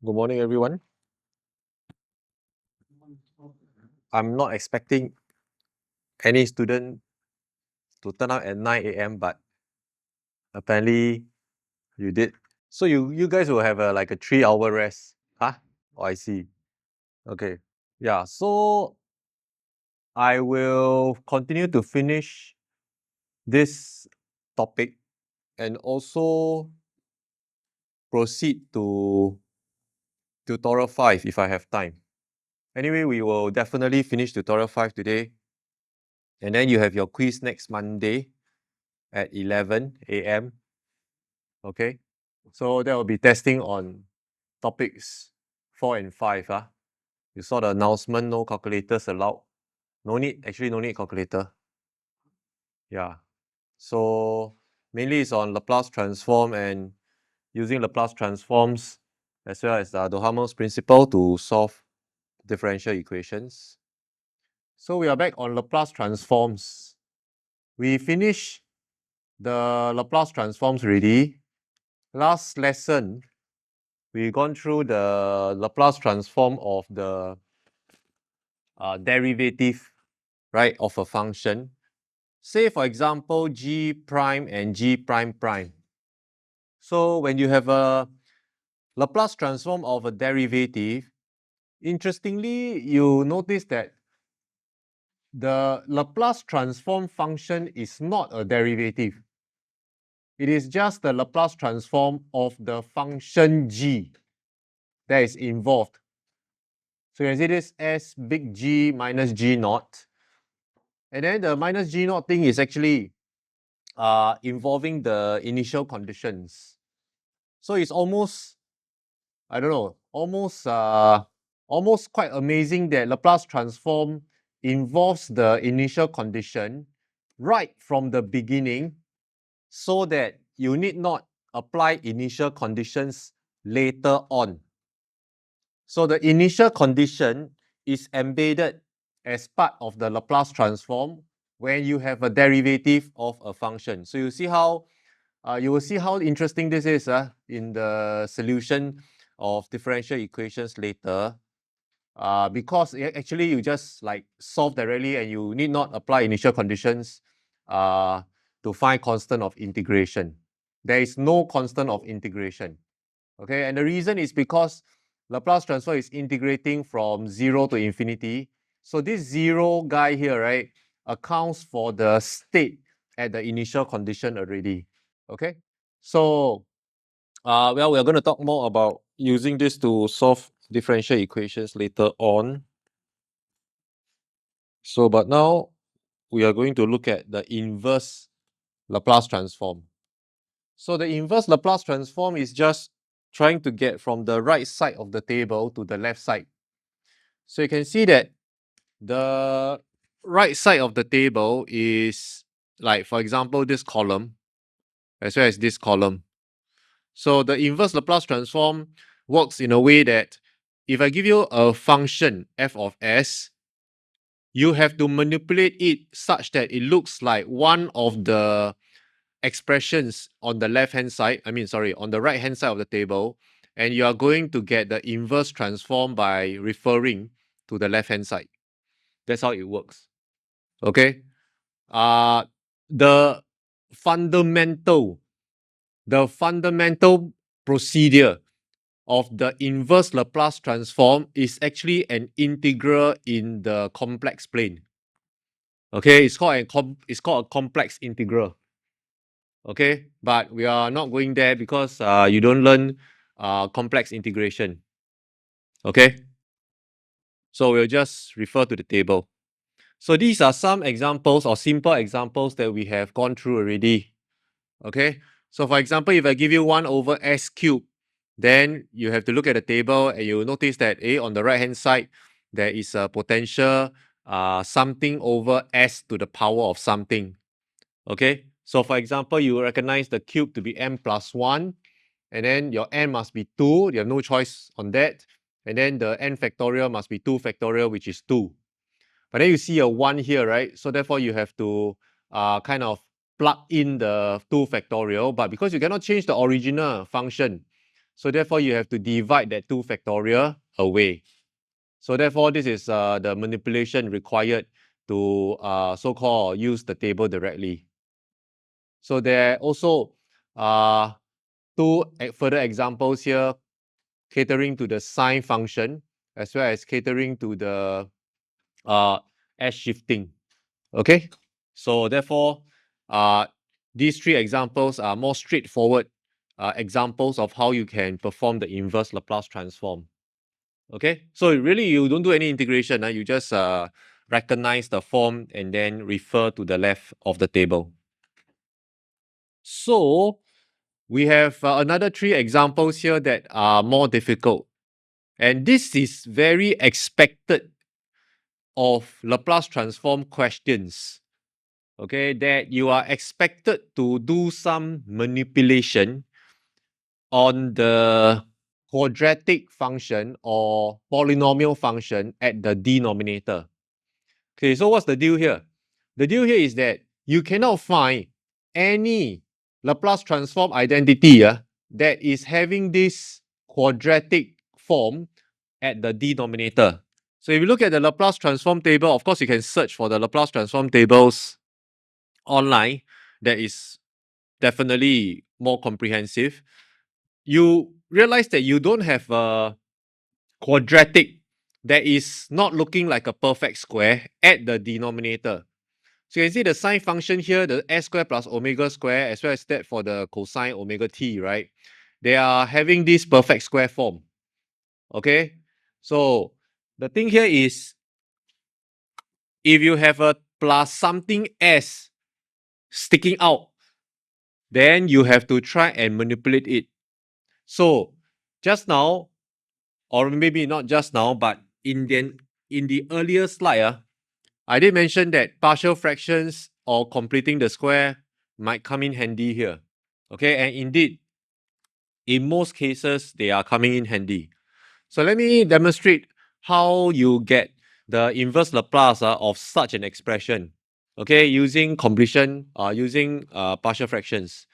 Good morning, everyone. I'm not expecting any student to turn up at 9 a.m., but apparently you did. So you guys will have like a 3-hour rest. Huh? Oh, I see. Okay. Yeah, so I will continue to finish this topic and also proceed to tutorial 5 if I have time. Anyway, we will definitely finish tutorial 5 today. And then you have your quiz next Monday at 11 a.m. Okay, so that will be testing on topics 4 and 5. You saw the announcement, no calculators allowed. No need, actually no need calculator. Yeah, so mainly it's on Laplace transform and using Laplace transforms as well as the Duhamel's principle to solve differential equations. So we are back on Laplace transforms. We finished the Laplace transforms already. Last lesson, we've gone through the Laplace transform of the derivative, right, of a function. Say, for example, g prime and g prime prime. So when you have a Laplace transform of a derivative, interestingly, you notice that the Laplace transform function is not a derivative. It is just the Laplace transform of the function g that is involved. So you can see this as big G minus G naught. And then the minus G naught thing is actually involving the initial conditions. So it's almost, I don't know, almost quite amazing that Laplace transform involves the initial condition right from the beginning so that you need not apply initial conditions later on. So the initial condition is embedded as part of the Laplace transform when you have a derivative of a function. So you see how you will see how interesting this is in the solution of differential equations later. Because actually you just like solve directly and you need not apply initial conditions to find constant of integration. There is no constant of integration. Okay, and the reason is because Laplace transform is integrating from 0 to infinity. So this 0 guy here, right, accounts for the state at the initial condition already. Okay, so well, we're going to talk more about using this to solve differential equations later on. So, but now we are going to look at the inverse Laplace transform. So the inverse Laplace transform is just trying to get from the right side of the table to the left side. So you can see that the right side of the table is like, for example, this column as well as this column. So the inverse Laplace transform works in a way that if I give you a function f of s, you have to manipulate it such that it looks like one of the expressions on the left-hand side, on the right-hand side of the table, and you are going to get the inverse transform by referring to the left-hand side. That's how it works. Okay? The fundamental procedure of the inverse Laplace transform is actually an integral in the complex plane. Okay, it's called a complex integral. Okay, but we are not going there because you don't learn complex integration. Okay, so we'll just refer to the table. So these are some examples or simple examples that we have gone through already. Okay, so for example, if I give you 1 over s cubed, then you have to look at the table and you will notice that on the right hand side, there is a potential something over s to the power of something. Okay, so for example, you recognize the cube to be m plus 1, and then your n must be 2. You have no choice on that. And then the n factorial must be 2 factorial, which is 2. But then you see a 1 here, right? So therefore, you have to kind of plug in the 2 factorial. But because you cannot change the original function, So therefore, you have to divide that 2 factorial away. So therefore, this is the manipulation required to so-called use the table directly. So there are also 2 further examples here, catering to the sine function as well as catering to the S shifting. Okay, so therefore, these 3 examples are more straightforward examples of how you can perform the inverse Laplace transform. Okay, so really you don't do any integration, you just recognize the form and then refer to the left of the table. So we have another 3 examples here that are more difficult. And this is very expected of Laplace transform questions. Okay, that you are expected to do some manipulation on the quadratic function or polynomial function at the denominator. Okay, so what's the deal here? The deal here is that you cannot find any Laplace transform identity that is having this quadratic form at the denominator. So if you look at the Laplace transform table, of course you can search for the Laplace transform tables online. That is definitely more comprehensive. You realize that you don't have a quadratic that is not looking like a perfect square at the denominator. So you can see the sine function here, the s squared plus omega square, as well as that for the cosine omega t, right? They are having this perfect square form. Okay? So the thing here is, if you have a plus something s sticking out, then you have to try and manipulate it. So just now, or maybe not just now, but in the earlier slide, I did mention that partial fractions or completing the square might come in handy here. Okay, and indeed, in most cases, they are coming in handy. So let me demonstrate how you get the inverse Laplace of such an expression. Okay, using completion, using partial fractions.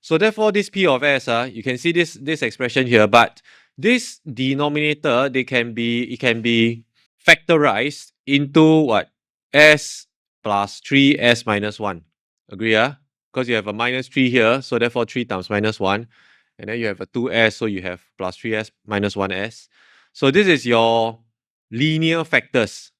So therefore, this P of S, you can see this expression here, but this denominator, it can be factorized into what? S plus 3s minus 1. Agree, because you have a minus 3 here, so therefore 3 times minus 1. And then you have a 2s, so you have plus 3s minus 1s. So this is your linear factors.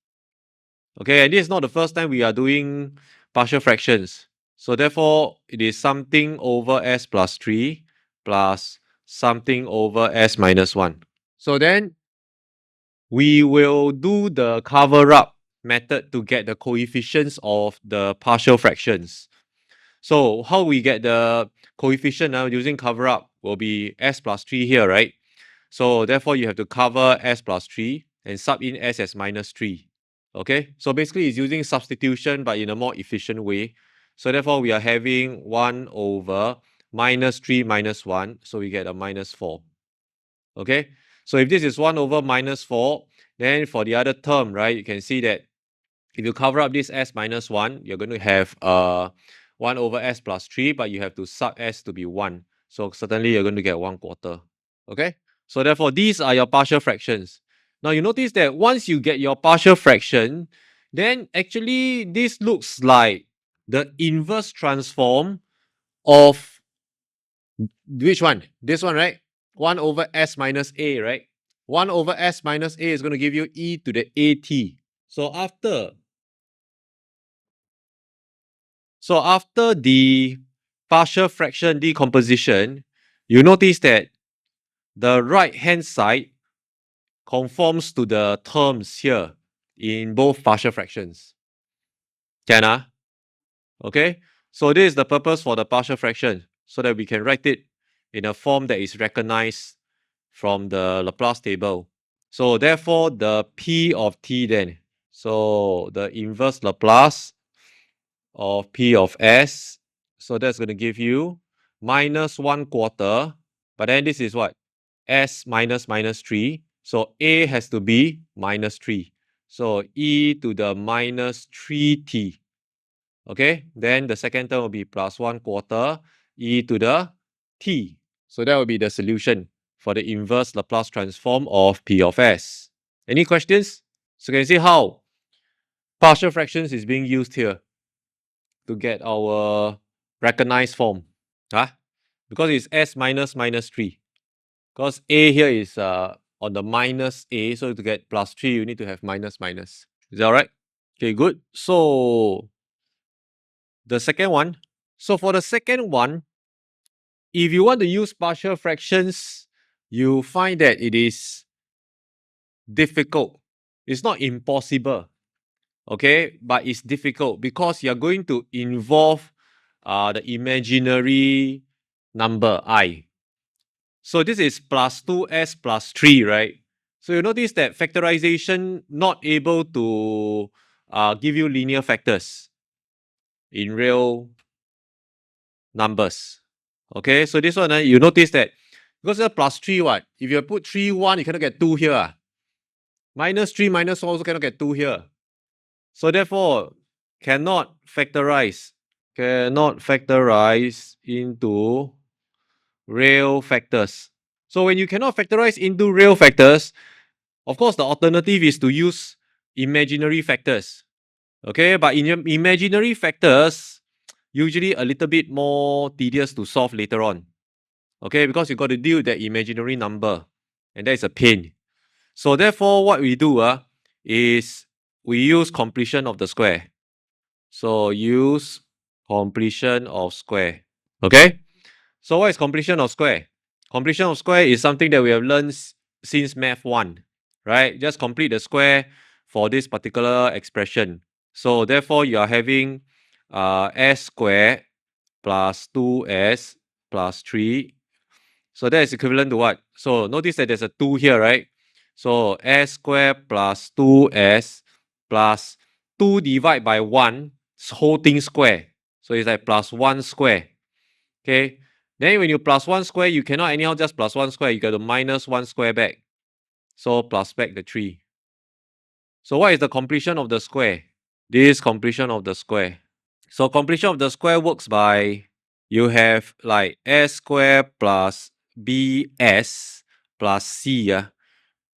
Okay, and this is not the first time we are doing partial fractions. So therefore, it is something over s plus 3 plus something over s minus 1. So then, we will do the cover-up method to get the coefficients of the partial fractions. So how we get the coefficient now using cover-up will be s plus 3 here, right? So therefore, you have to cover s plus 3 and sub in s as minus 3. Okay, so basically it's using substitution but in a more efficient way. So therefore, we are having 1 over minus 3 minus 1, so we get a minus 4. Okay, so if this is 1 over minus 4, then for the other term, right, you can see that if you cover up this s minus 1, you're going to have 1 over s plus 3, but you have to sub s to be 1. So certainly you're going to get 1/4. Okay, so therefore these are your partial fractions. Now you notice that once you get your partial fraction, then actually this looks like the inverse transform of which one? This one, right? 1 over s minus a, right? 1 over s minus a is going to give you e to the at. So after the partial fraction decomposition, you notice that the right hand side conforms to the terms here in both partial fractions. Can Okay? So this is the purpose for the partial fraction, so that we can write it in a form that is recognized from the Laplace table. So therefore, the P of t then, so the inverse Laplace of P of S, so that's going to give you minus 1/4, but then this is what? S minus minus 3, so A has to be minus 3. So e to the minus 3t. Okay, then the second term will be plus 1/4 e to the t. So that will be the solution for the inverse Laplace transform of P of S. Any questions? So you can see how partial fractions is being used here to get our recognized form. Huh? Because it's S minus minus 3. Because A here is on the minus A, so to get plus 3, you need to have minus minus. Is that alright? Okay, good. So the second one. So for the second one, if you want to use partial fractions, you find that it is difficult. It's not impossible, okay, but it's difficult because you're going to involve the imaginary number I. So this is plus 2s plus 3, right? So you notice that factorization not able to give you linear factors in real numbers. Okay, so this one, you notice that because it's plus 3, what? If you put 3, 1, you cannot get 2 here. Minus 3, minus 1 also cannot get 2 here. So therefore, cannot factorize into real factors. So when you cannot factorize into real factors, of course, the alternative is to use imaginary factors. Okay, but in imaginary factors, usually a little bit more tedious to solve later on. Okay, because you got to deal with that imaginary number, and that is a pain. So therefore, what we do is we use completion of the square. So use completion of square. Okay? So what is completion of square? Completion of square is something that we have learned since Math 1. Right? Just complete the square for this particular expression. So therefore, you are having s squared plus 2s plus 3. So that is equivalent to what? So notice that there's a 2 here, right? So s squared plus 2s plus 2 divided by 1, whole thing square. So it's like plus 1 square. Okay. Then when you plus 1 square, you cannot anyhow just plus 1 square. You got to minus 1 square back. So plus back the 3. So what is the completion of the square? This completion of the square. So completion of the square works by you have like s squared plus bs plus c.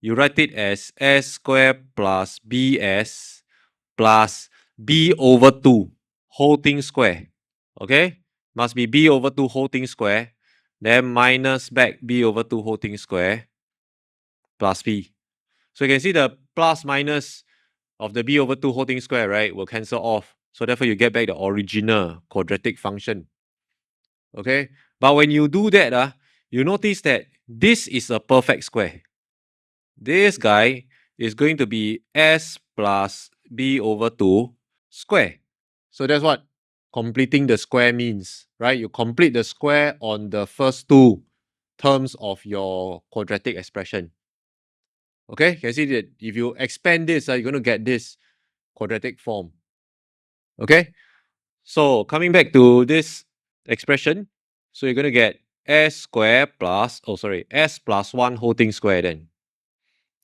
You write it as s squared plus bs plus b over 2 whole thing square. Okay? Must be b over 2 whole thing square. Then minus back b over 2 whole thing square plus b. So you can see the plus minus of the b over 2 whole thing square, right, will cancel off. So therefore, you get back the original quadratic function. Okay? But when you do that, you notice that this is a perfect square. This guy is going to be s plus b over 2 square. So that's what completing the square means, right? You complete the square on the first two terms of your quadratic expression. Okay? You can see that if you expand this, you're going to get this quadratic form. Okay? So coming back to this expression, so you're going to get s squared plus, s plus 1 whole thing square then.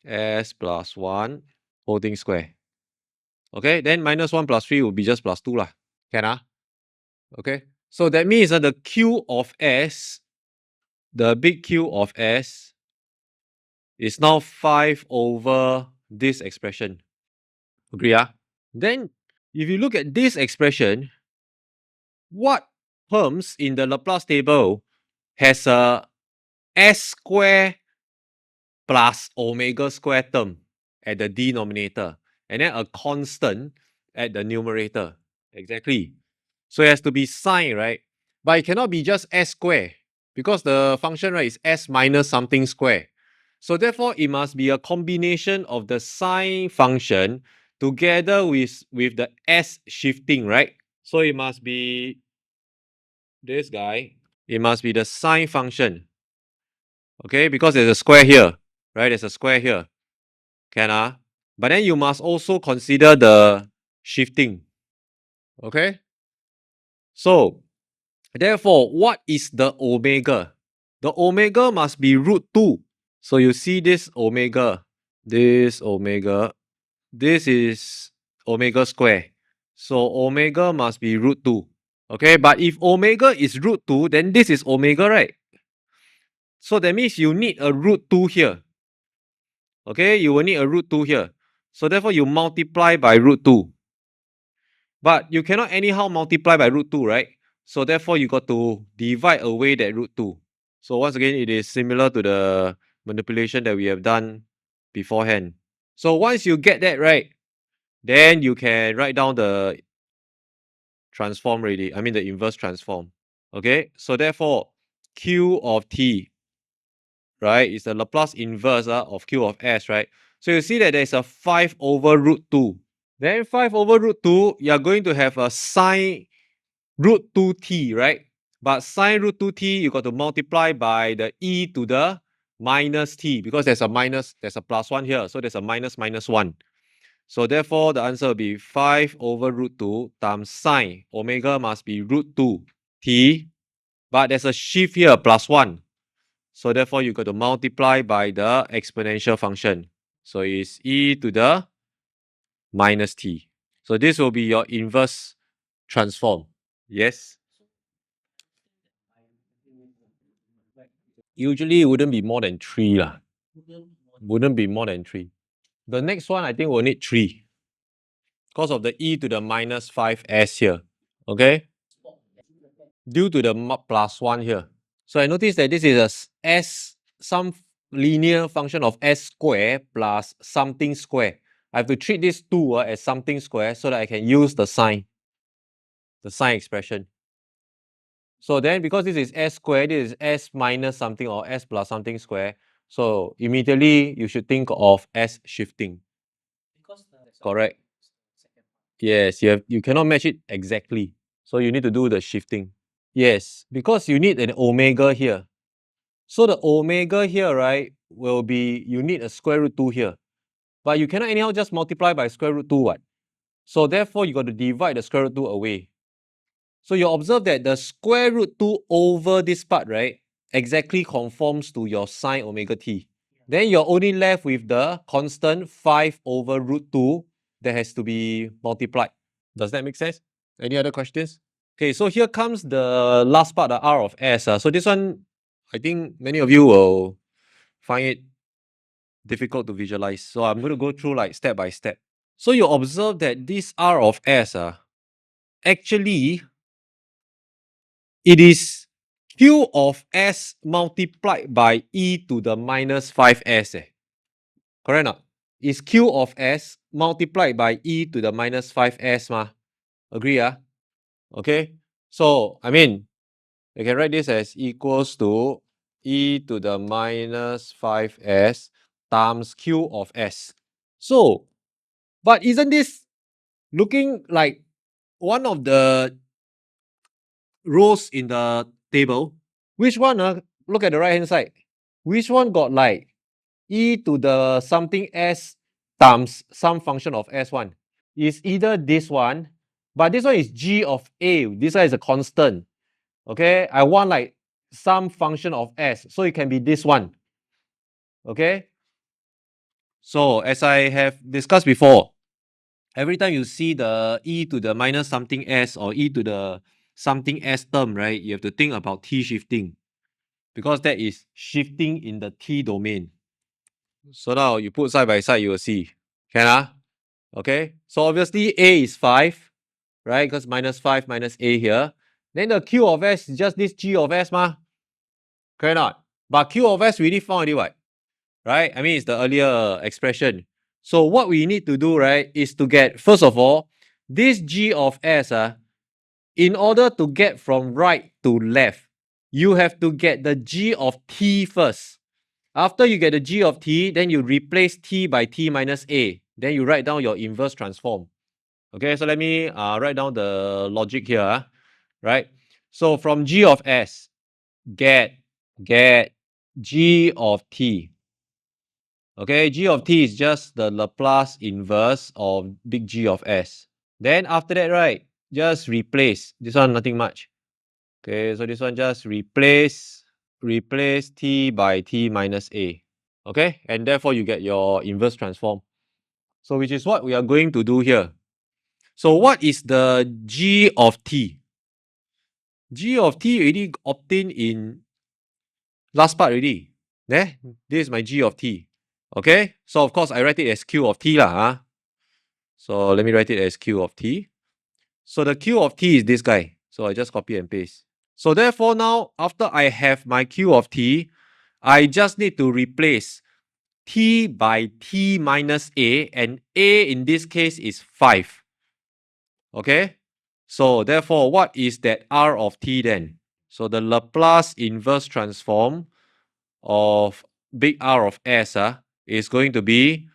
S plus 1 whole thing square. Okay, then minus 1 plus 3 will be just plus 2 lah. Can Okay, so that means that the Q of S, the big Q of S, is now 5 over this expression. Agree? Then, if you look at this expression, what terms in the Laplace table has a s square plus omega square term at the denominator, and then a constant at the numerator? Exactly. So it has to be sine, right? But it cannot be just s square because the function, right, is s minus something square. So therefore, it must be a combination of the sine function together with the s shifting, right? So it must be this guy. It must be the sine function. Okay, because there's a square here, right? There's a square here. Can But then you must also consider the shifting. Okay? So therefore, what is the omega? The omega must be root 2. So you see this omega. This is omega square. So omega must be root 2. Okay, but if omega is root 2, then this is omega, right? So that means you need a root 2 here. Okay, you will need a root 2 here. So therefore you multiply by root 2. But you cannot anyhow multiply by root 2, right? So therefore you got to divide away that root 2. So once again, it is similar to the manipulation that we have done beforehand. So once you get that right, then you can write down the transform already. I mean the inverse transform. Okay, so therefore Q of t, right, is the Laplace inverse of Q of s, right? So you see that there's a 5 over root 2. Then 5 over root 2, you're going to have a sine root 2t, right? But sine root 2t, you got to multiply by the e to the minus t, because there's a plus 1 here. So there's a minus 1. So therefore, the answer will be 5 over root 2 times sine. Omega must be root 2 t. But there's a shift here, plus 1. So therefore, you got to multiply by the exponential function. So it's e to the minus t. So this will be your inverse transform. Yes? Usually it wouldn't be more than 3 lah. Wouldn't be more than 3. The next one I think we'll need 3. Because of the e to the minus 5s here. Okay? Due to the plus 1 here. So I noticed that this is some linear function of s square plus something square. I have to treat this 2 as something square so that I can use the sign expression. So then because this is s squared, this is s minus something or s plus something square. So immediately you should think of s shifting. Correct. Yes, you cannot match it exactly. So you need to do the shifting. Yes, because you need an omega here. So the omega here, right, will be, you need a square root 2 here. But you cannot anyhow just multiply by square root 2, what? So therefore, you got to divide the square root 2 away. So you observe that the square root 2 over this part, right, exactly conforms to your sine omega t. Then you're only left with the constant 5 over root 2 that has to be multiplied. Does that make sense? Any other questions? Okay, so here comes the last part, the R of S. So this one, I think many of you will find it difficult to visualize. So I'm going to go through like step by step. So you observe that this R of S, actually, it is Q of S multiplied by e to the minus 5s. Correct or not? It's Q of S multiplied by e to the minus 5s ma. Agree? Okay. So, I mean, you can write this as equals to e to the minus 5s times Q of S. So, but isn't this looking like one of the rows in the table? Which one? Look at the right hand side. Which one got like e to the something s times some function of s1? Is either this one, but this one is g of a. This one is a constant. Okay, I want like some function of s, so it can be this one. Okay, so as I have discussed before, every time you see the e to the minus something s or e to the something s term, right, you have to think about t shifting, because that is shifting in the t domain. So now you put side by side, you will see. Can Okay, so obviously a is 5, right, because minus 5 minus a here. Then the q of s is just this g of s ma. Correct not? But q of s we already found already what? Right? I mean, it's the earlier expression. So what we need to do, right, is to get, first of all, this g of s, in order to get from right to left, you have to get the g of t first. After you get the g of t, then you replace t by t minus a. Then you write down your inverse transform. Okay, so let me write down the logic here, right? So from g of s, get g of t. Okay, g of t is just the Laplace inverse of big G of s. Then after that, right, just replace. This one, nothing much. Okay, so this one just replace t by t minus a. Okay, and therefore you get your inverse transform. So which is what we are going to do here. So what is the g of t? G of t already obtained in Last part already. There, this is my g of t. Okay, so of course I write it as q of t lah. Huh? So let me write it as q of t. So the q of t is this guy. So I just copy and paste. So therefore now, after I have my q of t, I just need to replace t by t minus a, and a in this case is 5. Okay? So therefore, what is that r of t then? So the Laplace inverse transform of big R of s is going to be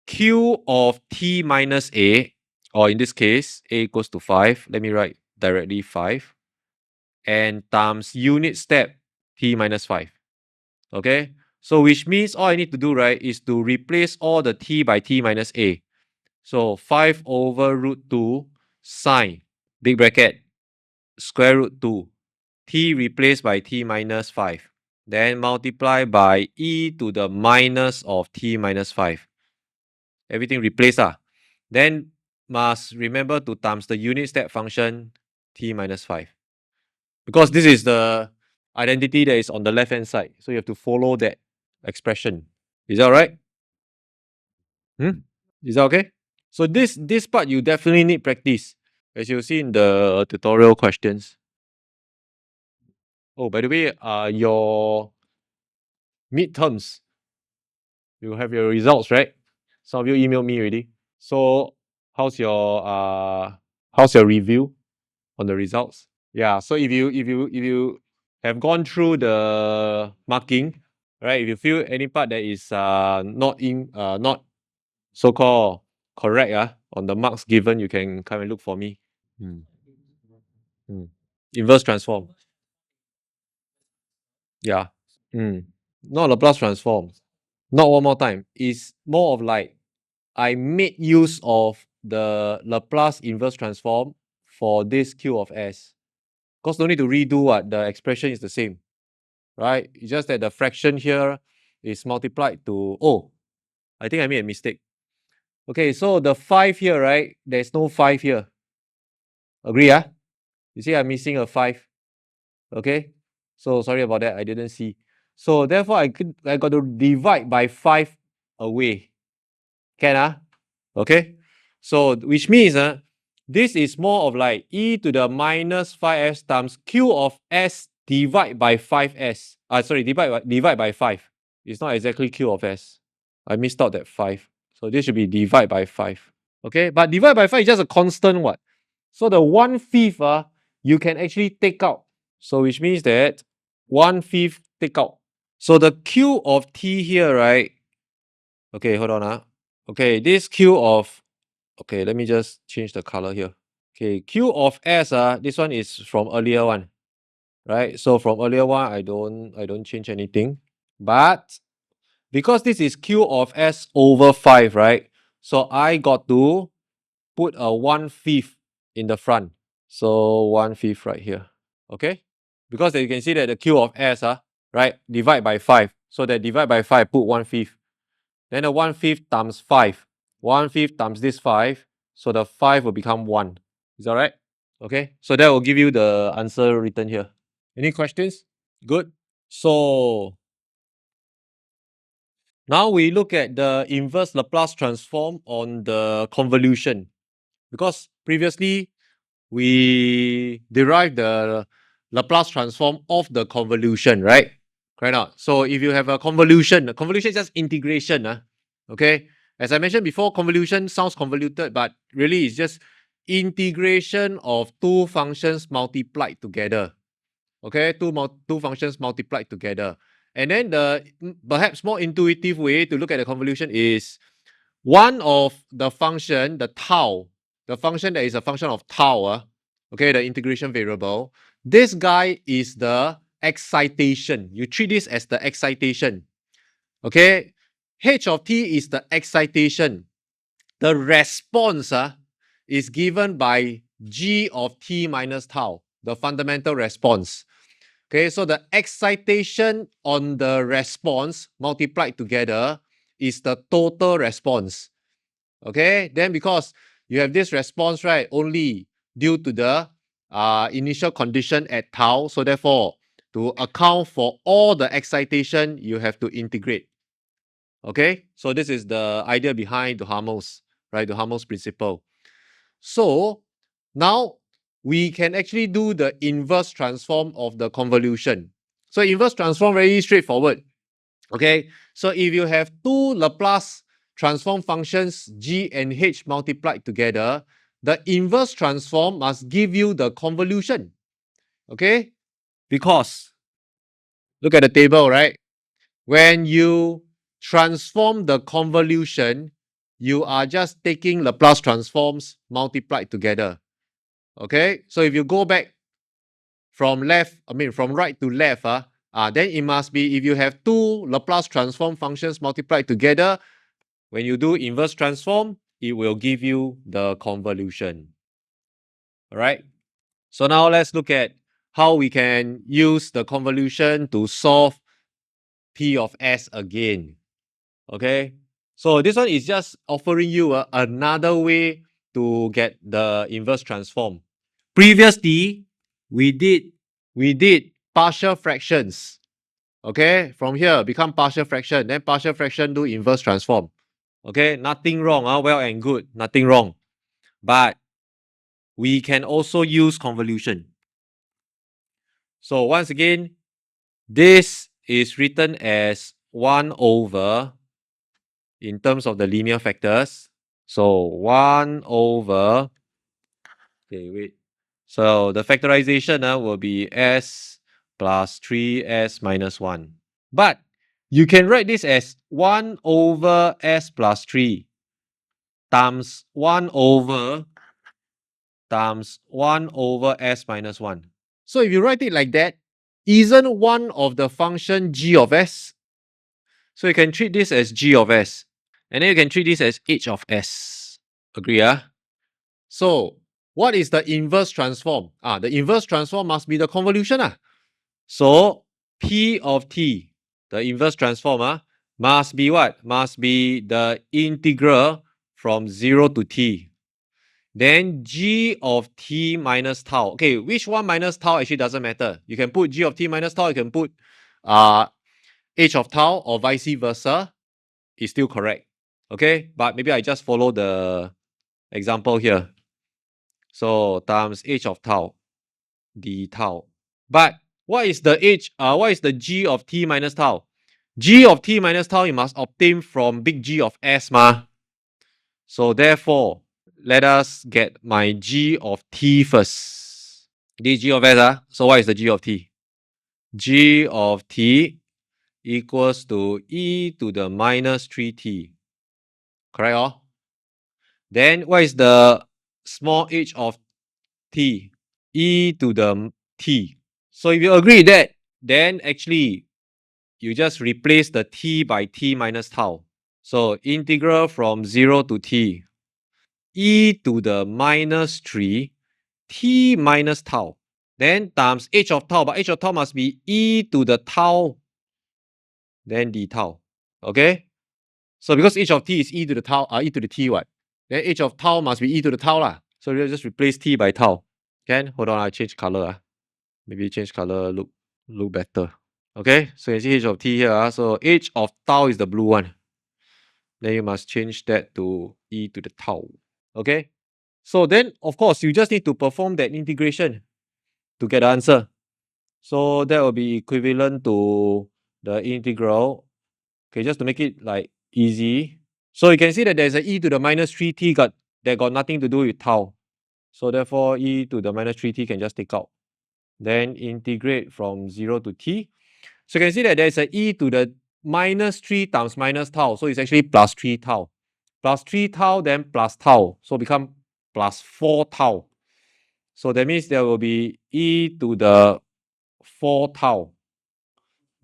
q of t minus a, or in this case, a equals to 5. Let me write directly 5. And times unit step t minus 5. Okay? So which means all I need to do, right, is to replace all the t by t minus a. So 5 over root 2 sine, big bracket, square root 2. T replaced by t minus 5. Then multiply by e to the minus of t minus 5. Everything replaced. Then must remember to times the unit step function t minus 5. Because this is the identity that is on the left hand side. So you have to follow that expression. Is that all right? Is that okay? So this part you definitely need practice, as you'll see in the tutorial questions. Oh, by the way, your midterms, you have your results, right? Some of you emailed me already. So how's your review on the results? Yeah. So if you have gone through the marking, right? If you feel any part that is not so-called correct on the marks given, you can come and look for me. Mm. Inverse transform. Yeah. Not Laplace transform. Not one more time. It's more of like I made use of the Laplace inverse transform for this Q of S. Because no need to redo what the expression is the same. Right? It's just that the fraction here is multiplied to I think I made a mistake. Okay, so the 5 here, right? There's no 5 here. Agree, You see, I'm missing a 5. Okay? So sorry about that. I didn't see. So therefore, I got to divide by 5 away. Can Okay? So which means this is more of like e to the minus 5s times q of s divide by 5s. Divide by 5. It's not exactly q of s. I missed out that 5. So this should be divide by 5. Okay? But divide by 5 is just a constant what? So the 1/5 you can actually take out. So which means that 1/5 take out. So the q of t here, right? Okay, hold on. Okay, this q of, okay, let me just change the color here. Okay, q of s, this one is from earlier one, right? So from earlier one, I don't change anything. But because this is q of s over 5, right? So I got to put a 1/5 in the front. So 1/5 right here. Okay? Because you can see that the q of s, right, divide by 5. So that divide by 5, put 1/5. Then the 1/5 times 5. 1/5 times this 5. So the 5 will become 1. Is that right? Okay. So that will give you the answer written here. Any questions? Good. So now we look at the inverse Laplace transform on the convolution. Because previously we derived the Laplace transform of the convolution, right? Correct not? So if you have a convolution is just integration. Okay. As I mentioned before, convolution sounds convoluted, but really it's just integration of two functions multiplied together. Okay, two functions multiplied together. And then the perhaps more intuitive way to look at the convolution is one of the function, the tau, the function that is a function of tau, okay, the integration variable. This guy is the excitation. You treat this as the excitation. Okay, h of t is the excitation. The response is given by g of t minus tau, the fundamental response. Okay, so the excitation on the response multiplied together is the total response. Okay, then because you have this response, right, only due to the initial condition at tau, so therefore to account for all the excitation you have to integrate. Okay, so this is the idea behind Duhamel's, right? Duhamel's principle. So now we can actually do the inverse transform of the convolution. So inverse transform very straightforward. Okay, so if you have two Laplace transform functions g and h multiplied together, the inverse transform must give you the convolution. Okay, because look at the table, right? When you transform the convolution, you are just taking Laplace transforms multiplied together. Okay, so if you go back from from right to left, then it must be if you have two Laplace transform functions multiplied together, when you do inverse transform, it will give you the convolution. All right, so now let's look at how we can use the convolution to solve P of S again. Okay, so this one is just offering you another way to get the inverse transform. Previously, we did partial fractions. Okay, from here become partial fraction, then partial fraction do inverse transform. Okay, nothing wrong, well and good, nothing wrong. But we can also use convolution. So once again, this is written as 1 over in terms of the linear factors. So 1 over, okay, wait. So the factorization will be s plus 3s minus 1. But you can write this as 1 over s plus 3 times 1 over s minus 1. So if you write it like that, isn't one of the function g of s? So you can treat this as g of s. And then you can treat this as h of s. Agree, So what is the inverse transform? The inverse transform must be the convolution. So P of t, the inverse transform, must be what? Must be the integral from 0 to t. Then g of t minus tau. Okay, which one minus tau actually doesn't matter. You can put g of t minus tau, you can put h of tau or vice versa. It's still correct. Okay, but maybe I just follow the example here. So times h of tau, d tau. But what is the g of t minus tau? G of t minus tau you must obtain from big G of s ma. So therefore, let us get my g of t first. This g of s, so what is the g of t? G of t equals to e to the minus 3t. Correct? Then what is the small h of t? E to the t. So if you agree that, then actually you just replace the t by t minus tau. So integral from 0 to t, e to the minus 3, t minus tau. Then times h of tau, but h of tau must be e to the tau, then d tau. Okay? So because h of t is e to the tau, e to the t what? Then h of tau must be e to the tau lah. So we'll just replace t by tau. Can? Hold on, I change color. Maybe change color look better. Okay, so you see h of t here. So h of tau is the blue one. Then you must change that to e to the tau. Okay, so then of course you just need to perform that integration to get the answer. So that will be equivalent to the integral. Okay, just to make it like easy. So you can see that there's a e to the minus 3t that got nothing to do with tau. So therefore e to the minus 3t can just take out. Then integrate from 0 to t. So you can see that there's a e to the minus 3 times minus tau. So it's actually plus 3 tau. Plus 3 tau, then plus tau. So become plus 4 tau. So that means there will be e to the 4 tau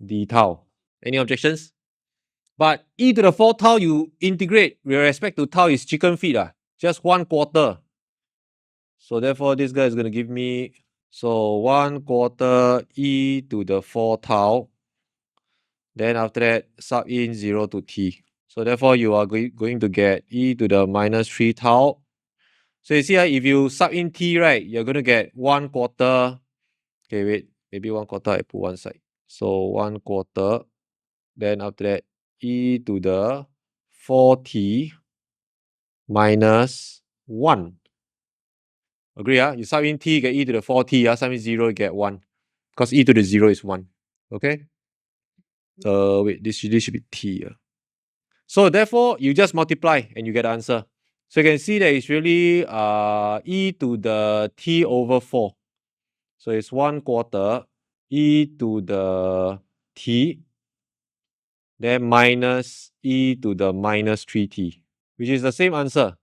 d tau. Any objections? But e to the 4 tau you integrate with respect to tau is chicken feet. Just 1/4. So therefore this guy is going to give me, so 1/4 e to the 4 tau. Then after that, sub in 0 to t. So therefore, you are going to get e to the minus 3 tau. So you see, if you sub in t, right, you're going to get 1/4. Okay, wait. maybe 1/4 I put one side. So 1/4, then after that e to the 4t minus 1. Agree? You sub in t, get e to the 4t, sub in 0, get 1. Because e to the 0 is 1. Okay? Wait, this should be t. So therefore, you just multiply and you get the answer. So you can see that it's really e to the t over 4. So it's 1/4 e to the t, then minus e to the minus 3t, which is the same answer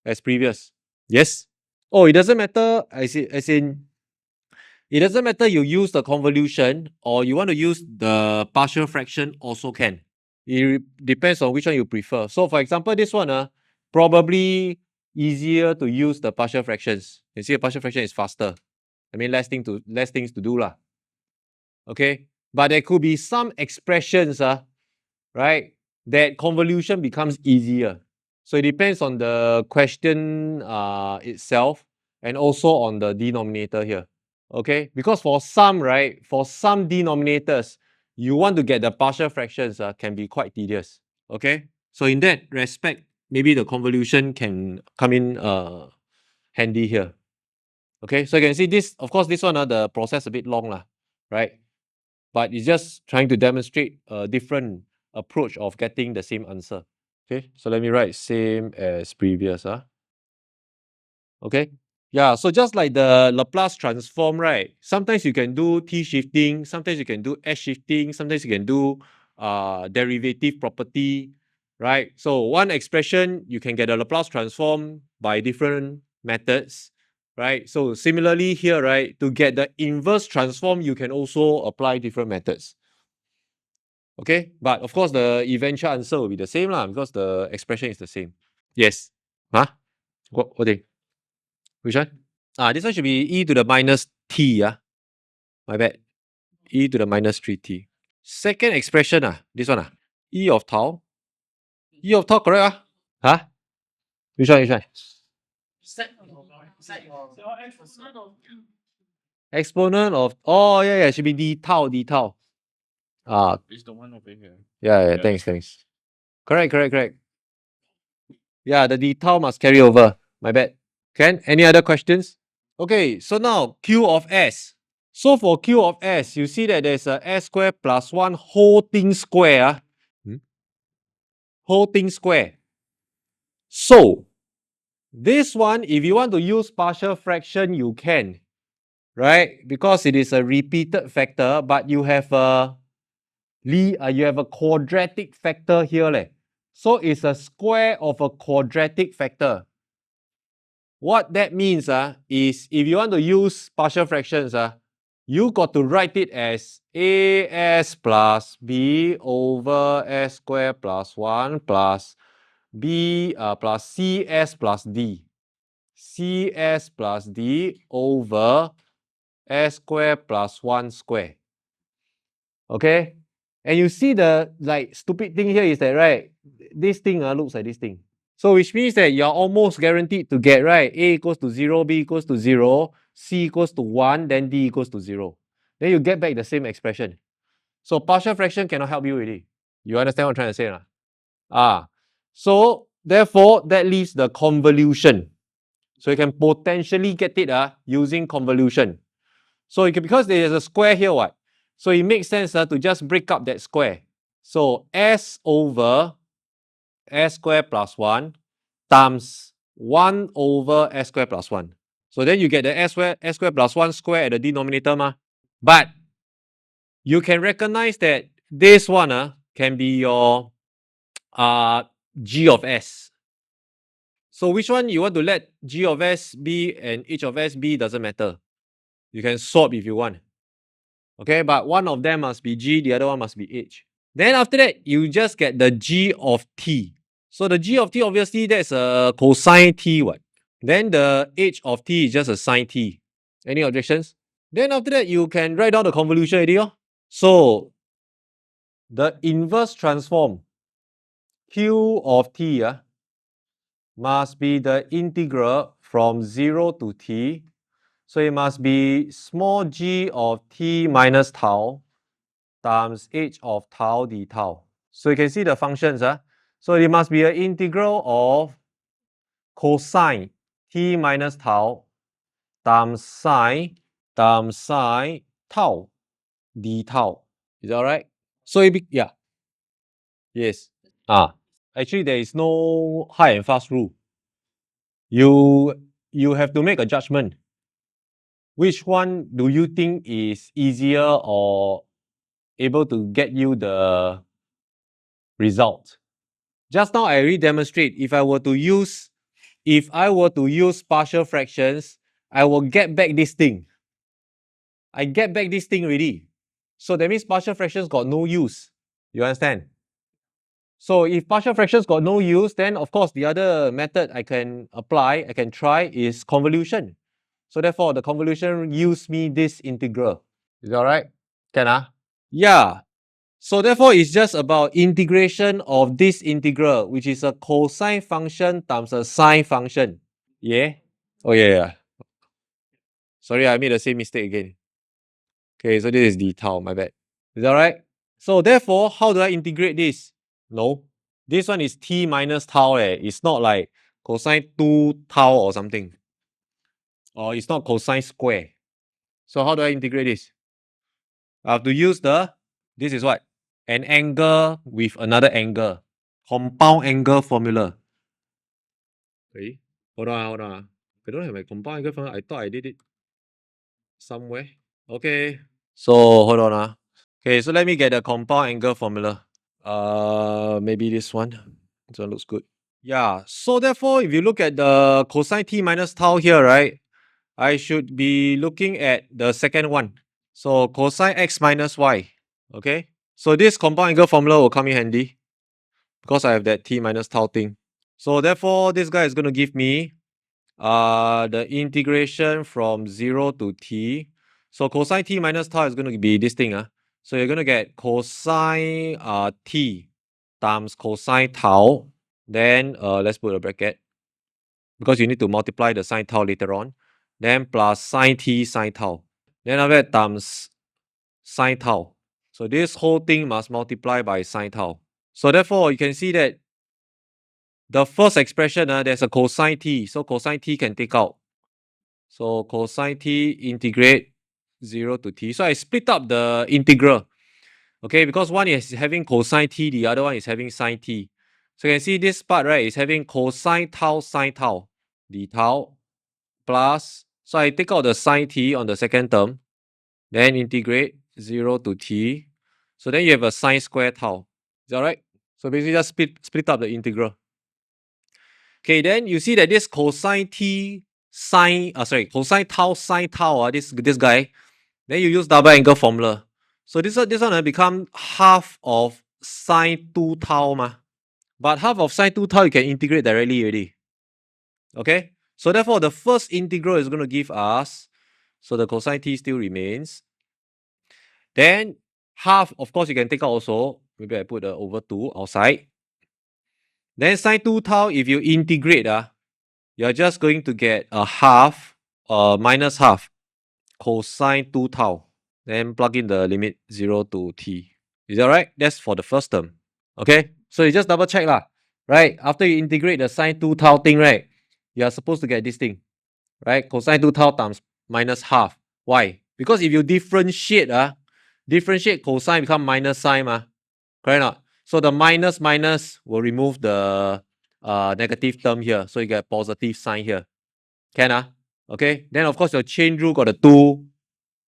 as previous. Yes? Oh, it doesn't matter, as in, it doesn't matter you use the convolution or you want to use the partial fraction also can. It depends on which one you prefer. So for example, this one, probably easier to use the partial fractions. You see, a partial fraction is faster. I mean, less things to do lah. Okay, but there could be some expressions, right, that convolution becomes easier. So it depends on the question itself and also on the denominator here. Okay, because for some, right, for some denominators, you want to get the partial fractions can be quite tedious. Okay, so in that respect, maybe the convolution can come in handy here. Okay, so you can see this, of course, this one, the process a bit long lah, right? But it's just trying to demonstrate a different approach of getting the same answer. Okay, so let me write same as previous. Okay, yeah, so just like the Laplace transform, right? Sometimes you can do t shifting, sometimes you can do s shifting, sometimes you can do derivative property, right? So one expression, you can get a Laplace transform by different methods, right? So similarly here, right, to get the inverse transform, you can also apply different methods. Okay, but of course the eventual answer will be the same lah, because the expression is the same. Yes. Huh? What thing? Which one? This one should be e to the minus t. My bad. E to the minus 3t. Second expression, this one. E of tau. E of tau, correct? Huh? Which one? Exponent of, oh yeah, should be d tau. It's the one over here. Yeah, thanks. Correct. Yeah, the d tau must carry over. My bad. Can? Any other questions? Okay, so now Q of S. So for Q of S, you see that there's a S square plus 1 whole thing square. Whole thing square. So, this one, if you want to use partial fraction, you can. Right? Because it is a repeated factor, but you have a quadratic factor here. So it's a square of a quadratic factor. What that means is if you want to use partial fractions, you got to write it as as plus b over s squared plus 1 plus b plus cs plus d. cs plus d over s squared plus 1 square. Okay? And you see the stupid thing here is that, right, this thing looks like this thing. So which means that you're almost guaranteed to get, right, a equals to 0, b equals to 0, c equals to 1, then d equals to 0. Then you get back the same expression. So partial fraction cannot help you really. You understand what I'm trying to say? So therefore, that leaves the convolution. So you can potentially get it using convolution. So because there is a square here, what? So it makes sense to just break up that square. So s over s squared plus 1 times 1 over s squared plus 1. So then you get the s squared plus 1 square at the denominator. But you can recognize that this one can be your g of s. So which one you want to let g of s be and h of s be doesn't matter. You can swap if you want. Okay, but one of them must be g, the other one must be h. Then after that, you just get the g of t. So the g of t, obviously, that's a cosine t, what? Then the h of t is just a sine t. Any objections? Then after that, you can write down the convolution already. So the inverse transform q of t must be the integral from 0 to t So it must be small g of t minus tau times h of tau d tau. So you can see the functions. So it must be an integral of cosine t minus tau times sine tau d tau. Is that right? So yeah. Yes. Actually, there is no hard and fast rule. You have to make a judgment. Which one do you think is easier or able to get you the result? Just now I already demonstrate if I were to use partial fractions, I will get back this thing. I get back this thing already. So that means partial fractions got no use. You understand? So if partial fractions got no use, then of course the other method I can try is convolution. So therefore the convolution gives me this integral. Is that right? Can Yeah. So therefore it's just about integration of this integral, which is a cosine function times a sine function. Yeah? Oh yeah. Sorry, I made the same mistake again. Okay, so this is d tau, my bad. Is that right? So therefore, how do I integrate this? No. This one is t minus tau. It's not like cosine 2 tau or something. Or it's not cosine square. So how do I integrate this? I have to use this is what? An angle with another angle. Compound angle formula. Okay. Hold on. I don't have my compound angle formula. I thought I did it somewhere. Okay. So hold on. Okay, so let me get the compound angle formula. Maybe this one. This one looks good. Yeah, so therefore, if you look at the cosine t minus tau here, right, I should be looking at the second one. So cosine x minus y, okay? So this compound angle formula will come in handy because I have that t minus tau thing. So therefore, this guy is going to give me the integration from 0 to t. So cosine t minus tau is going to be this thing. So you're going to get cosine t times cosine tau. Then let's put a bracket because you need to multiply the sine tau later on. Then plus sine t sine tau. Then after that times sine tau. So this whole thing must multiply by sine tau. So therefore, you can see that the first expression, there's a cosine t. So cosine t can take out. So cosine t integrate 0 to t. So I split up the integral. Okay, because one is having cosine t, the other one is having sine t. So you can see this part, right, is having cosine tau sine tau d tau plus. So I take out the sine t on the second term, then integrate 0 to t. So then you have a sine square tau. Is that right? So basically just split up the integral. Okay, then you see that this cosine tau sine tau, this guy, then you use double angle formula. So this one will become half of sine 2 tau ma. But half of sine 2 tau you can integrate directly already. Okay? So therefore the first integral is going to give us, so the cosine t still remains. Then half, of course, you can take out also. Maybe I put the over 2 outside. Then sine 2 tau, if you integrate, you're just going to get a half, minus half, cosine 2 tau. Then plug in the limit 0 to t. Is that right? That's for the first term. Okay? So you just double check lah. Right? After you integrate the sine 2 tau thing, right? You are supposed to get this thing. Right? Cosine 2 tau times minus half. Why? Because if you differentiate cosine become minus sine ma. Correct or not? So the minus will remove the negative term here. So you get positive sign here. Can Okay? Then of course your chain rule got the 2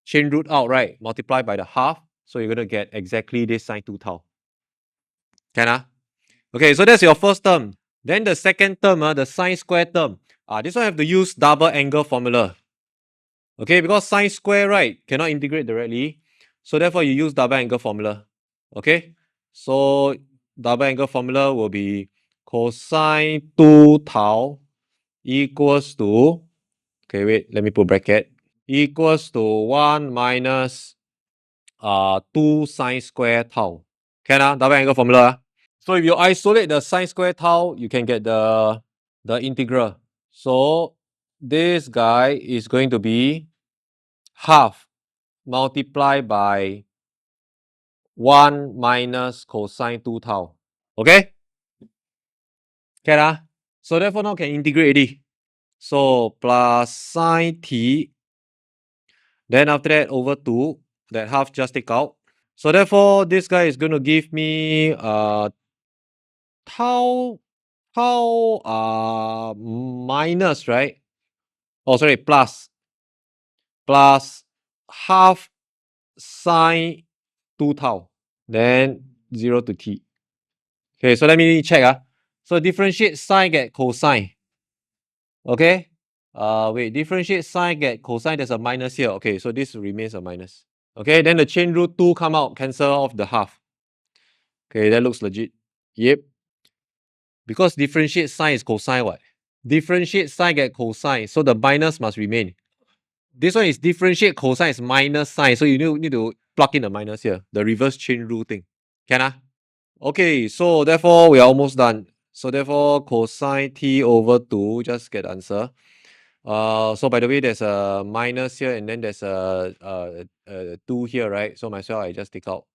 chain root out, right? Multiply by the half. So you're going to get exactly this sine 2 tau. Can Okay, so that's your first term. Then the second term, the sine square term. This one have to use double angle formula. Okay, because sine square, right, cannot integrate directly. So therefore you use double angle formula. Okay? So double angle formula will be cosine 2 tau equals to, okay, wait, let me put bracket, equals to 1 minus 2 sine square tau. Can double angle formula. So if you isolate the sine square tau, you can get the integral. So this guy is going to be half multiplied by 1 minus cosine 2 tau. Okay? Can ah? So therefore now can integrate already. So plus sine t. Then after that over 2. That half just take out. So therefore this guy is going to give me tau minus, right? Oh sorry, plus half sine 2 tau. Then 0 to t. Okay, so let me check. So differentiate sine get cosine. Okay. Wait, differentiate sine get cosine. There's a minus here. Okay, so this remains a minus. Okay, then the chain root 2 come out, cancel off the half. Okay, that looks legit. Yep. Because differentiate sine is cosine, what? Differentiate sine get cosine, so the minus must remain. This one is differentiate cosine is minus sine, so you need to plug in the minus here. The reverse chain rule thing. Can ah? Okay, so therefore we are almost done. So therefore cosine t over 2, just get the answer. So by the way, there's a minus here and then there's a 2 here, right? So might as well I just take out.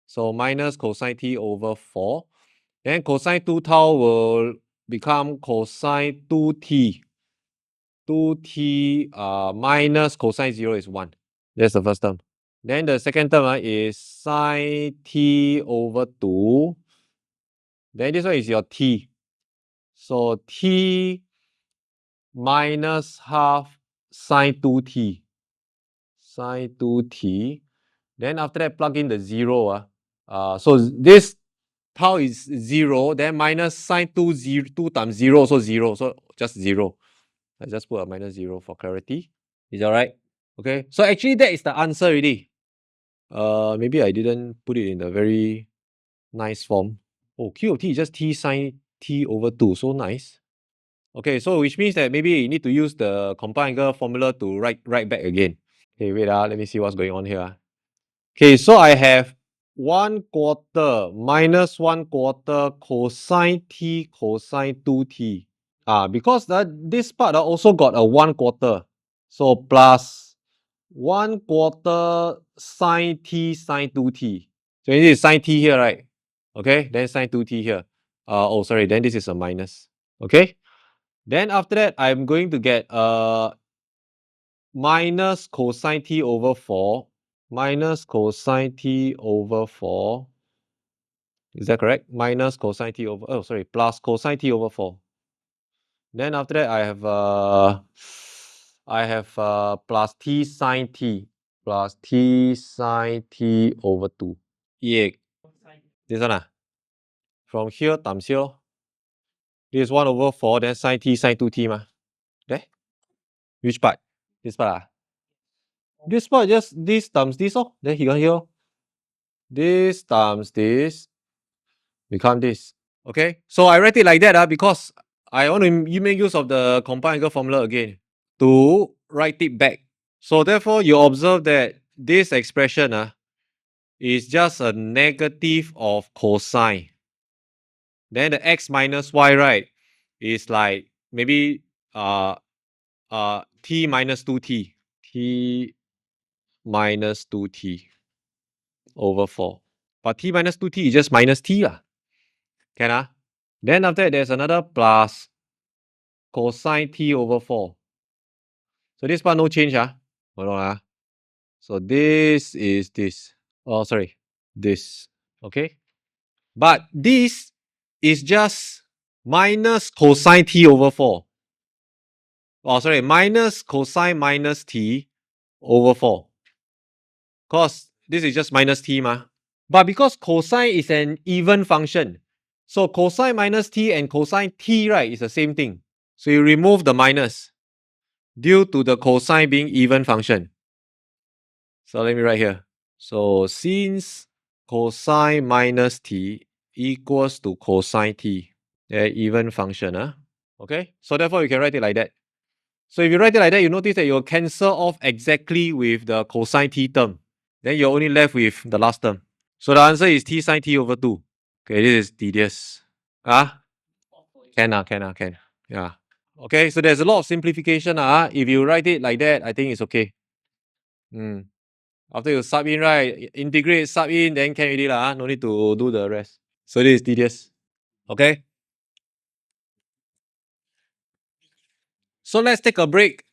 So minus cosine t over 4. Then cosine 2 tau will become cosine 2t. 2t minus cosine 0 is 1. That's the first term. Then the second term is sine t over 2. Then this one is your t. So t minus half sine 2t. Sine 2t. Then after that, plug in the 0. So this tau is 0. Then minus sine 2 times 0, so 0. So just 0. I just put a minus 0 for clarity. Is that right? Okay. So actually, that is the answer already. Maybe I didn't put it in a very nice form. Oh, Q of t is just t sine t over 2. So nice. Okay, so which means that maybe you need to use the compound angle formula to write back again. Okay, wait, let me see what's going on here. Okay, so I have 1/4 minus 1/4 cosine t cosine 2t. Because this part also got a 1/4. So plus 1/4 sine t sine 2t. So this is sine t here, right? Okay, then sine 2t here. Oh, sorry, then this is a minus. Okay. Then after that, I'm going to get minus cosine t over 4. Minus cosine t over 4. Is that correct? Minus cosine t over... Oh, sorry. Plus cosine t over 4. Then after that, I have plus t sine t. Plus t sine t over 2. Yeah. This one from here times here. This is 1 over 4. Then sine t sine 2t ma. There. Which part? This part This part just this times this then he got here. This times this become this. Okay, so I write it like that because I want to make use of the compound angle formula again to write it back. So therefore, you observe that this expression is just a negative of cosine. Then the x minus y, right, is like maybe t minus 2t. T minus 2t over 4. But t minus 2t is just minus t. Can Then after that, there's another plus cosine t over 4. So this part no change. Hold on. So this is this. Oh, sorry. This. Okay. But this is just minus cosine t over 4. Oh, sorry. Minus cosine minus t over 4. Because this is just minus t ma. But because cosine is an even function, so cosine minus t and cosine t, right, is the same thing. So you remove the minus due to the cosine being even function. So let me write here. So since cosine minus t equals to cosine t, they're even function. Okay, so therefore you can write it like that. So if you write it like that, you notice that you'll cancel off exactly with the cosine t term. Then you're only left with the last term. So the answer is t sine t over 2. Okay, this is tedious. Can. Yeah. Okay, so there's a lot of simplification. If you write it like that, I think it's okay. After you sub in, right, integrate, sub in, then can already lah. No need to do the rest. So this is tedious. Okay. So let's take a break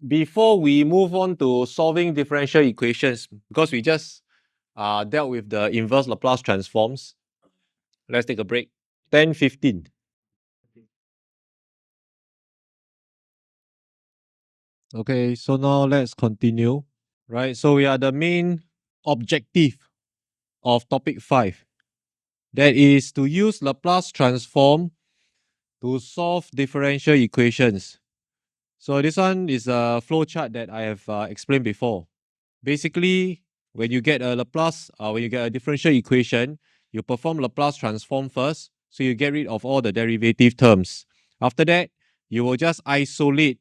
before we move on to solving differential equations, because we just dealt with the inverse Laplace transforms. Let's take a break. 10:15. Okay, so now let's continue. Right, so we are the main objective of topic 5. That is to use Laplace transform to solve differential equations. So this one is a flowchart that I have explained before. Basically, when you get a Laplace, when you get a differential equation, you perform Laplace transform first, so you get rid of all the derivative terms. After that, you will just isolate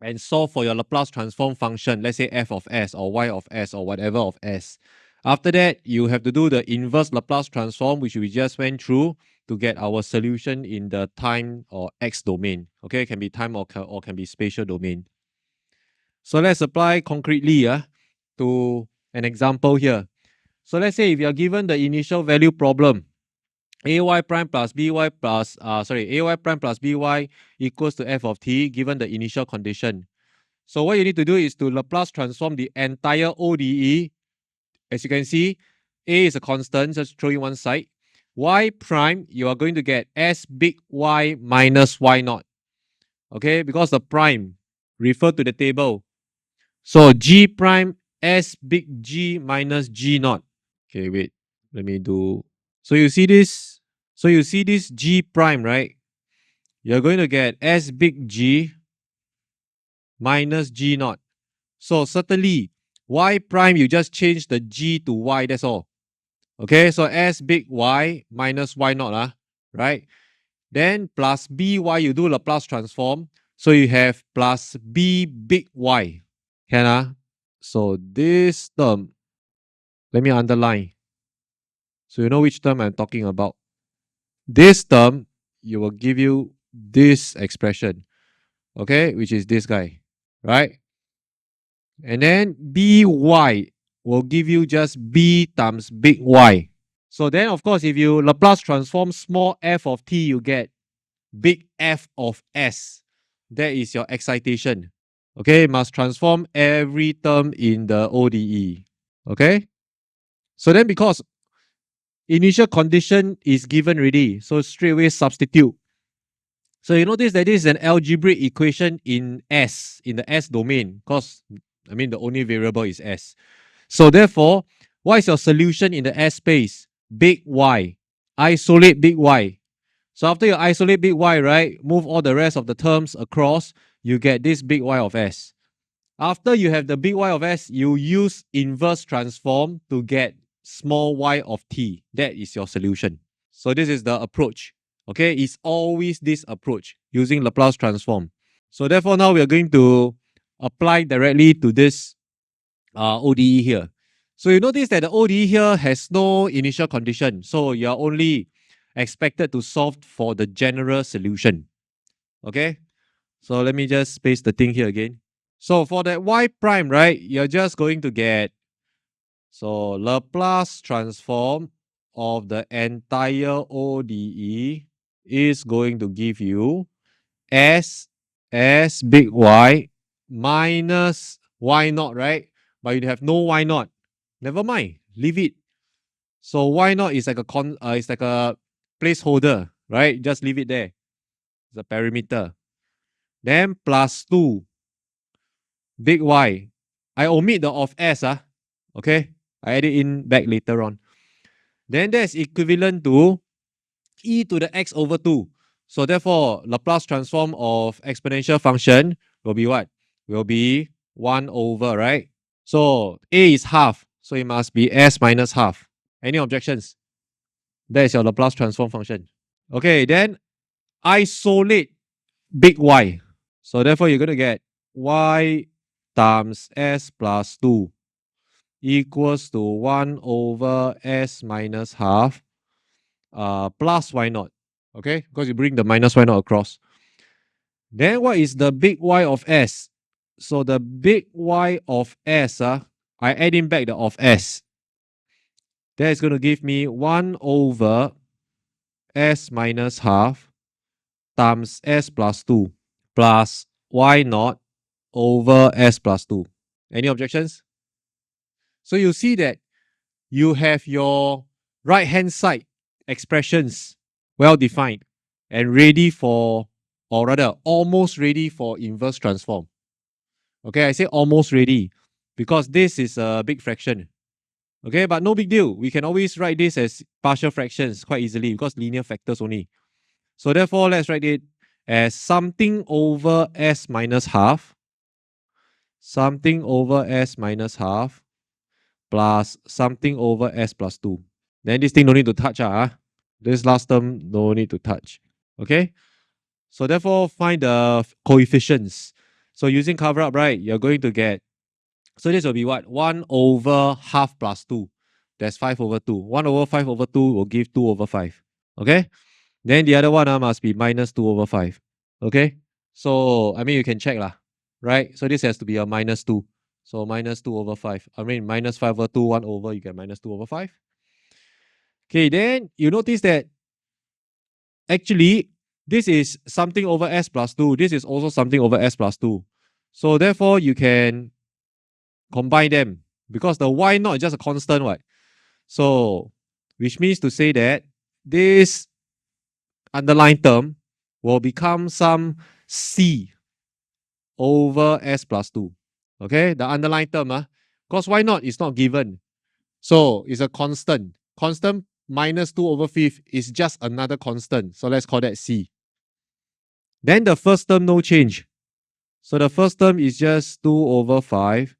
and solve for your Laplace transform function, let's say f of s or y of s or whatever of s. After that, you have to do the inverse Laplace transform, which we just went through, to get our solution in the time or x domain. Okay, it can be time or can be spatial domain. So let's apply concretely to an example here. So let's say if you are given the initial value problem, ay prime plus by plus ay prime plus by equals to f of t given the initial condition. So what you need to do is to Laplace transform the entire ODE. As you can see, a is a constant, just throw in one side. Y prime, you are going to get s big Y minus Y naught. Okay, because the prime refer to the table. So G prime S big G minus G naught. Okay, wait. Let me do. So you see this? So you see this G prime, right? You're going to get S big G minus G naught. So certainly, Y prime, you just change the G to Y, that's all. Okay, so S big Y minus Y naught, right? Then plus BY, you do Laplace transform. So you have plus B big Y. Can So this term, let me underline. So you know which term I'm talking about. This term, you will give you this expression, okay, which is this guy, right? And then by will give you just b times big Y. So then, of course, if you Laplace transform small f of t, you get big F of s. That is your excitation. Okay, must transform every term in the ODE. Okay? So then because initial condition is given already, so straight away substitute. So you notice that this is an algebraic equation in S, in the S domain, because the only variable is S. So therefore, what is your solution in the S space? Big Y. Isolate big Y. So after you isolate big Y, right, move all the rest of the terms across, you get this big Y of S. After you have the big Y of S, you use inverse transform to get small y of t. That is your solution. So this is the approach. Okay, it's always this approach using Laplace transform. So therefore now we are going to apply directly to this ODE here. So you notice that the ODE here has no initial condition. So you are only expected to solve for the general solution. Okay, so let me just paste the thing here again. So for that y prime, right, you're just going to get, so Laplace transform of the entire ODE is going to give you S big Y minus Y naught, right? But you have no Y naught. Never mind, leave it. So Y naught is like it's like a placeholder, right? Just leave it there. It's a perimeter. Then plus 2 big Y. I omit the of S, okay? I add it in back later on. Then that's equivalent to e to the x over 2. So therefore, Laplace transform of exponential function will be what? Will be 1 over, right? So a is half, so it must be s minus half. Any objections? That is your Laplace transform function. Okay, then isolate big Y. So therefore, you're going to get y times s plus 2 equals to 1 over s minus half plus y naught. Okay, because you bring the minus y naught across. Then what is the big Y of S? So the big Y of S, I add in back the of S. That is going to give me 1 over S minus half times S plus 2 plus Y naught over S plus 2. Any objections? So you see that you have your right hand side expressions well defined and ready for, or rather almost ready for inverse transform. Okay, I say almost ready because this is a big fraction. Okay, but no big deal. We can always write this as partial fractions quite easily because linear factors only. So therefore, let's write it as something over S minus half, something over S minus half, plus something over S plus 2. Then this thing no need to touch. This last term no need to touch. Okay? So therefore, find the coefficients. So using cover up, right, you're going to get, so this will be what? 1 over half plus 2. That's 5 over 2. 1 over 5 over 2 will give 2 over 5. Okay? Then the other one must be minus 2 over 5. Okay? So, I mean, you can check lah. Right? So this has to be a minus 2. So minus 2 over 5. I mean, minus 5 over 2, 1 over, you get minus 2 over 5. Okay, then you notice that actually this is something over S plus 2. This is also something over S plus 2. So therefore, you can combine them because the Y naught is just a constant, right? So, which means to say that this underlying term will become some C over S plus 2. Okay, the underlying term, because Y naught is not given. So, it's a constant. Constant minus 2 over 5 is just another constant. So, let's call that C. Then the first term, no change. So, the first term is just 2 over 5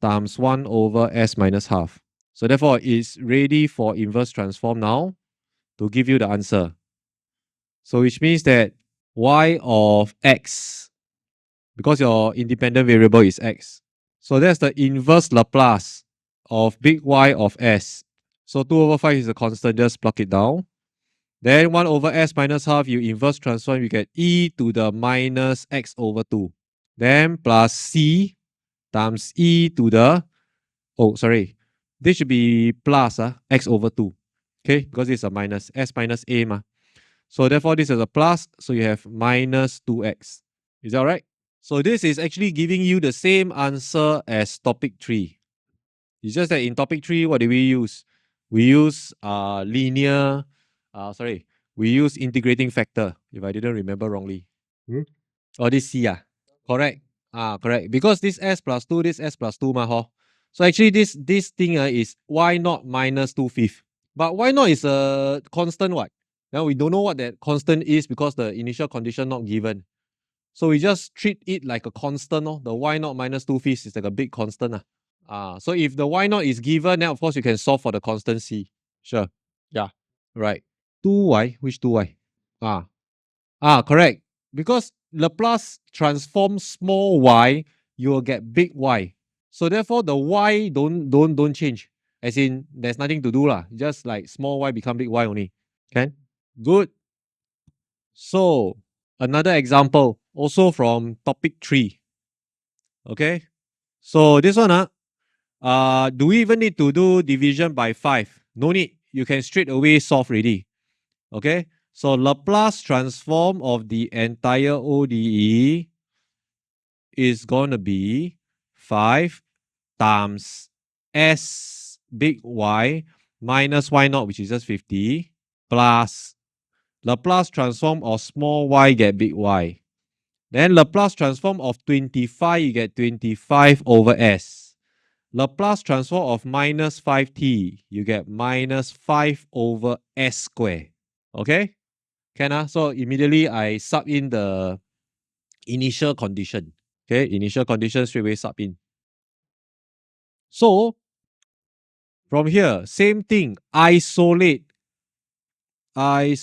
times 1 over S minus half. So, therefore, it's ready for inverse transform now to give you the answer. So, which means that Y of X, because your independent variable is X. So, that's the inverse Laplace of big Y of S. So, 2 over 5 is a constant, just plug it down. Then 1 over S minus half, you inverse transform, you get e to the minus X over 2. Then plus C times e to the, this should be plus X over 2. Okay, because this is a minus, S minus A ma. So therefore, this is a plus, so you have minus 2x. Is that right? So this is actually giving you the same answer as topic 3. It's just that in topic 3, what do we use? We use we use integrating factor, if I didn't remember wrongly. Or this C, correct. Correct. Because this S plus 2, this S plus 2 ma ho. So actually this thing is Y naught minus 2/5. But Y naught is a constant what? Now we don't know what that constant is because the initial condition not given. So we just treat it like a constant. The Y naught minus 2/5 is like a big constant. So if the Y naught is given, then of course you can solve for the constant C. Sure. Yeah. Right. 2Y, which 2Y? Correct. Because Laplace transform small y, you will get big Y. So therefore the Y don't change. As in, there's nothing to do lah. Just like small y become big Y only. Okay? Good. So another example, also from topic 3. Okay? So this one, do we even need to do division by 5? No need. You can straight away solve already. Okay? So Laplace transform of the entire ODE is going to be 5 times S big Y minus Y naught, which is just 50, plus Laplace transform of small y get big Y. Then Laplace transform of 25, you get 25 over S. Laplace transform of minus 5t, you get minus 5 over S square. Okay? Can So immediately I sub in the initial condition. Okay, initial condition straight away sub in. So from here, same thing, isolate y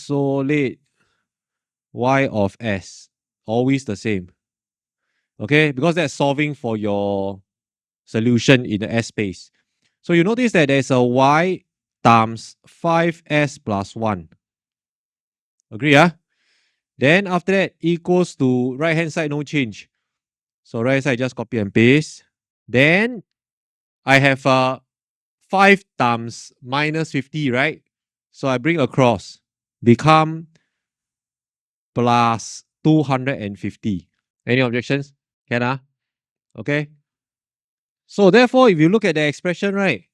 of S. Always the same. Okay, because that's solving for your solution in the S space. So you notice that there's a y times 5s plus 1. Agree, Then after that, equals to right hand side, no change. So right hand side, just copy and paste. Then I have 5 times minus 50, right? So I bring across, become plus 250. Any objections? Can okay. So therefore, if you look at the expression, right,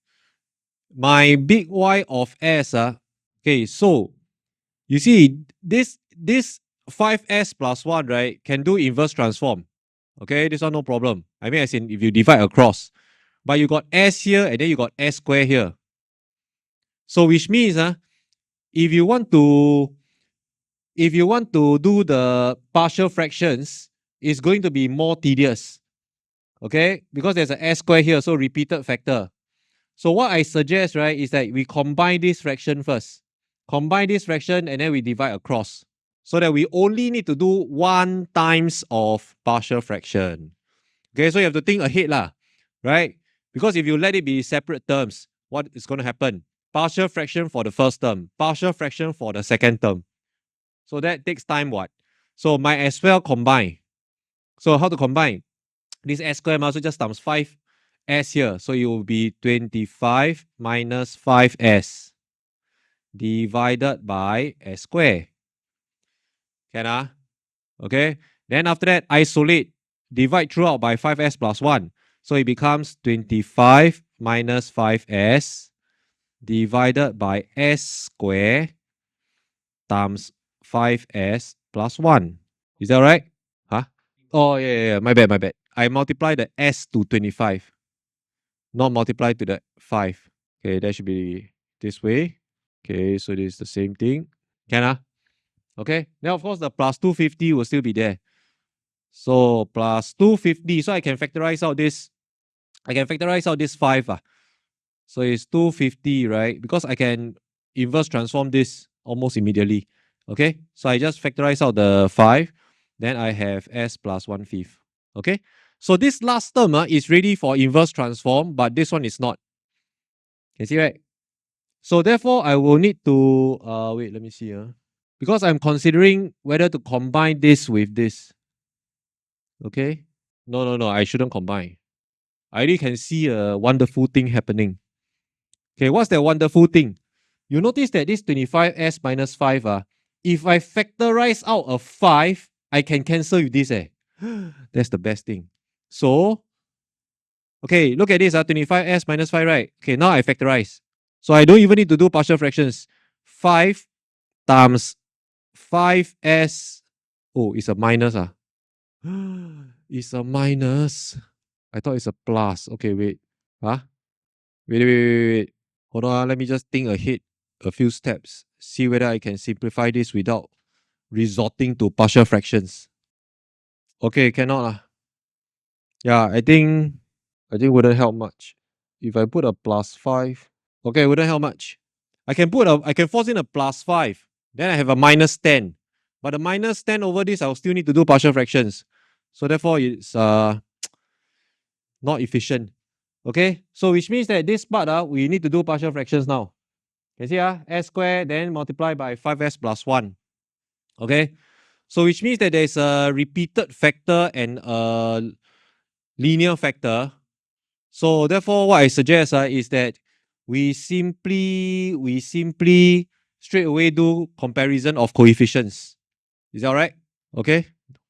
my big Y of S, okay, so you see this 5S plus 1, right, can do inverse transform. Okay, this one no problem. I mean, as in if you divide across. But you got S here and then you got S square here. So which means if you want to do the partial fractions, it's going to be more tedious. Okay, because there's an S square here, so repeated factor. So what I suggest, right, is that we combine this fraction first. Combine this fraction and then we divide across. So that we only need to do 1 times of partial fraction. Okay, so you have to think ahead lah, right? Because if you let it be separate terms, what is going to happen? Partial fraction for the first term, partial fraction for the second term. So that takes time what? So might as well combine. So how to combine? This S square also just times 5S here. So it will be 25 minus 5S divided by S square. Can okay. Then after that, isolate. Divide throughout by 5S plus 1. So it becomes 25 minus 5S divided by S square times 5S plus 1. Is that right? Huh? Oh, yeah. My bad. I multiply the S to 25. Not multiply to the 5. Okay, that should be this way. Okay, so this is the same thing. Can okay. Now, of course, the plus 250 will still be there. So plus 250. So I can factorize out this. I can factorize out this 5. So it's 250, right? Because I can inverse transform this almost immediately. Okay. So I just factorize out the 5. Then I have S plus 1/5. Okay. So this last term is ready for inverse transform, but this one is not. Can you see, right? So therefore, I will need to wait, let me see. Because I'm considering whether to combine this with this. Okay. No, I shouldn't combine. I already can see a wonderful thing happening. Okay, what's that wonderful thing? You notice that this 25S minus 5, if I factorize out a 5, I can cancel with this. That's the best thing. So, okay, look at this, 25S minus 5, right? Okay, now I factorize. So I don't even need to do partial fractions. 5 times 5S. Oh, it's a minus. It's a minus. I thought it's a plus. Okay, wait. Wait. Hold on, let me just think ahead a few steps. See whether I can simplify this without resorting to partial fractions. Okay, cannot. Yeah, I think wouldn't help much. If I put a plus 5, okay, wouldn't help much. I can force in a plus 5. Then I have a minus 10. But the minus 10 over this, I'll still need to do partial fractions. So therefore, it's not efficient. Okay, so which means that this part, we need to do partial fractions now. You see, S squared, then multiply by 5S plus 1. Okay, so which means that there's a repeated factor and a linear factor. So therefore, what I suggest is that we simply straight away do comparison of coefficients. Is that all right? Okay,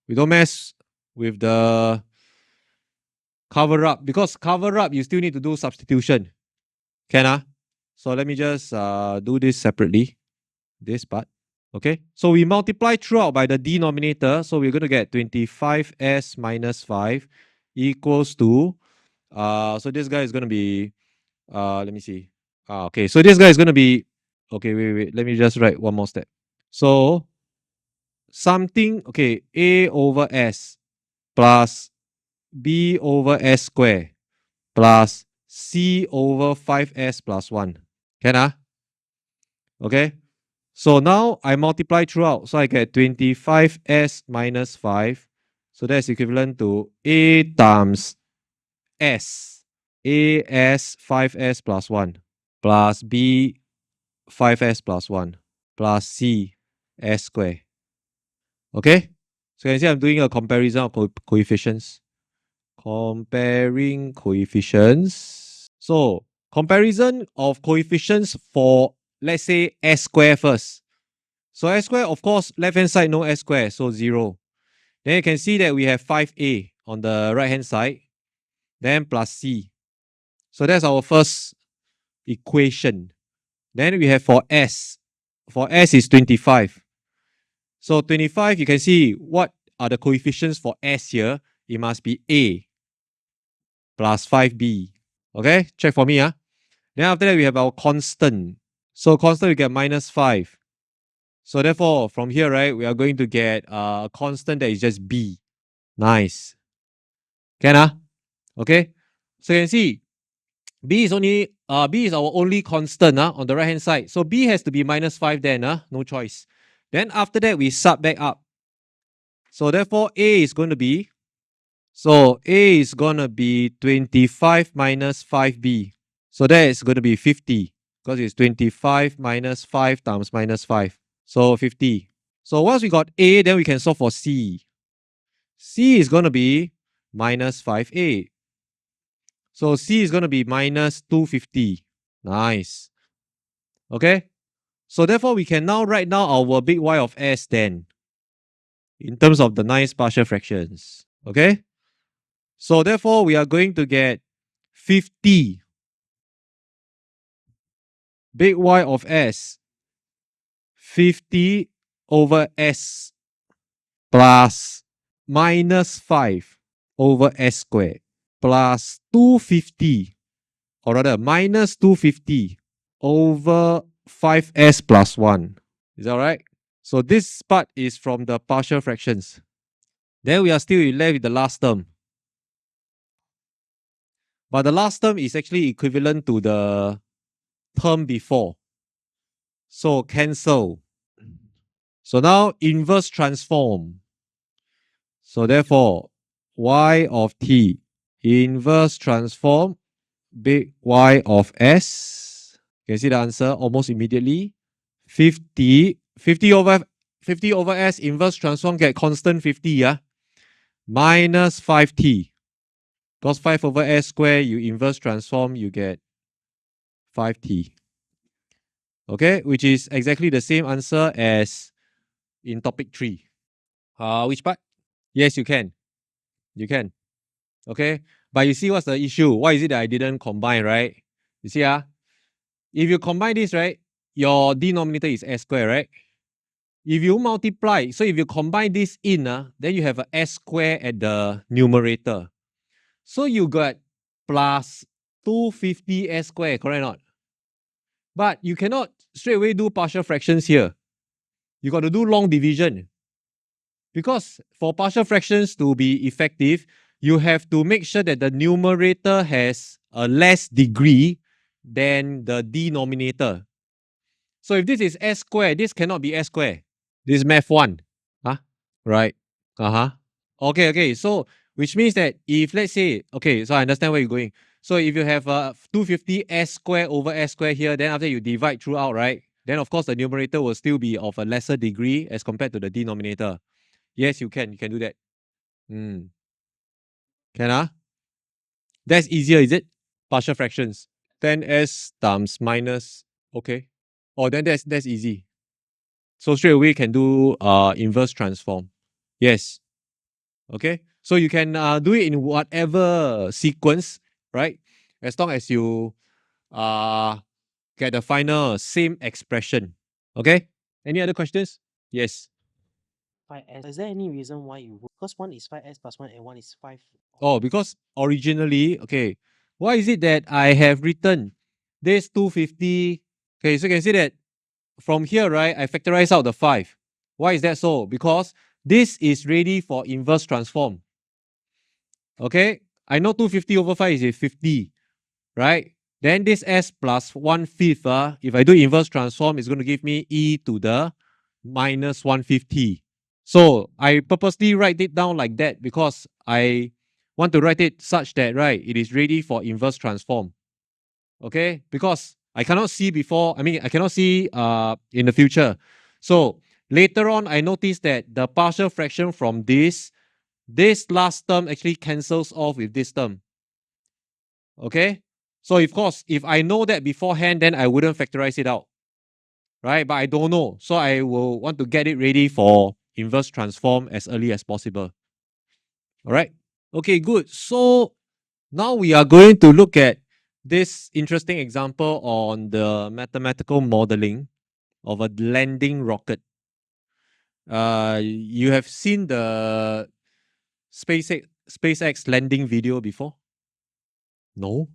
we don't mess with the cover up, because cover up you still need to do substitution. Can So let me just do this separately. This part. Okay. So we multiply throughout by the denominator. So we're going to get 25S minus 5 equals to so this guy is going to be let me see. Okay. So this guy is going to be okay, wait. Let me just write one more step. So something, okay, A over S plus B over S square plus C over 5S plus 1. Can Okay. So now I multiply throughout. So I get 25S minus 5. So that's equivalent to A times S. A S 5S plus 1 plus B 5S plus 1 plus C S square. Okay? So you can see I'm doing a comparison of coefficients. Comparing coefficients. So comparison of coefficients for, let's say, s square first. So s square, of course, left-hand side, no s square, so 0. Then you can see that we have 5a on the right-hand side, then plus c. So that's our first equation. Then we have for s. For s is 25. So 25, you can see what are the coefficients for s here. It must be a plus 5b. Okay, check for me. Then after that, we have our constant. So constant, we get minus 5. So therefore, from here, right, we are going to get a constant that is just b. Nice. Can okay? So you can see b is our only constant on the right hand side. So b has to be minus 5 then, no choice. Then after that, we sub back up. So therefore, a is going to be 25 minus 5b. So that is going to be 50 because it's 25 minus 5 times minus 5. So 50. So once we got a, then we can solve for c. C is going to be minus 5a. So c is going to be minus 250. Nice. Okay. So therefore, we can now write down our big Y of s then in terms of the nice partial fractions. Okay. So therefore, we are going to get 50 big Y of s 50 over s plus minus 5 over s squared plus 250, or rather minus 250 over 5s plus 1. Is that right? So this part is from the partial fractions. Then we are still left with the last term. But the last term is actually equivalent to the term before. So cancel. So now inverse transform. So therefore, y of t inverse transform big Y of s. You can see the answer almost immediately. 50 over s inverse transform get constant 50, minus 5t. Because 5 over s square, you inverse transform, you get 5t. Okay, which is exactly the same answer as in topic 3. Which part? Yes, you can. You can. Okay, but you see what's the issue? Why is it that I didn't combine, right? You see, if you combine this, right, your denominator is s square, right? If you multiply, so if you combine this in, then you have a s square at the numerator. So you got plus 250 s square, correct or not? But you cannot straight away do partial fractions here. You got to do long division. Because for partial fractions to be effective, you have to make sure that the numerator has a less degree than the denominator. So if this is s square, this cannot be s square. This is math 1. Right. Okay. So which means that if let's say, okay, so I understand where you're going. So if you have 250 s square over s square here, then after you divide throughout, right? Then of course the numerator will still be of a lesser degree as compared to the denominator. Yes, you can do that. Can That's easier, is it? Partial fractions. 10s times minus, okay. Oh, then that's easy. So straight away can do inverse transform. Yes. Okay. So you can do it in whatever sequence, right? As long as you get the final same expression. Okay. Any other questions? Yes. 5s. Is there any reason why you would? Because one is 5s plus 1 and one is 5. Oh, because originally, okay, why is it that I have written this 250? Okay, so you can see that from here, right, I factorize out the 5. Why is that so? Because this is ready for inverse transform. Okay, I know 250 over 5 is 50, right? Then this s plus 1/5, if I do inverse transform, it's going to give me e to the minus 150. So I purposely write it down like that because I want to write it such that, right, it is ready for inverse transform. Okay, because I cannot see I cannot see in the future. So Later on, I noticed that the partial fraction from this last term actually cancels off with this term. Okay? So of course, if I know that beforehand, then I wouldn't factorize it out. Right? But I don't know. So I will want to get it ready for inverse transform as early as possible. All right? Okay, good. So now we are going to look at this interesting example on the mathematical modeling of a landing rocket. You have seen the SpaceX landing video before? No?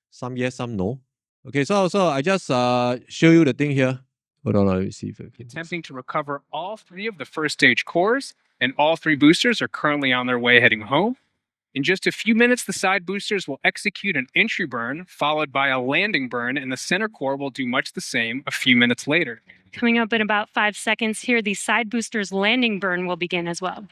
Some yes, some no. Okay, so I just show you the thing here. Hold on, let me see if I can. Attempting to recover all 3 of the first stage cores, and all 3 boosters are currently on their way heading home. In just a few minutes, the side boosters will execute an entry burn, followed by a landing burn, and the center core will do much the same a few minutes later. Coming up in about 5 seconds here, the side booster's landing burn will begin as well.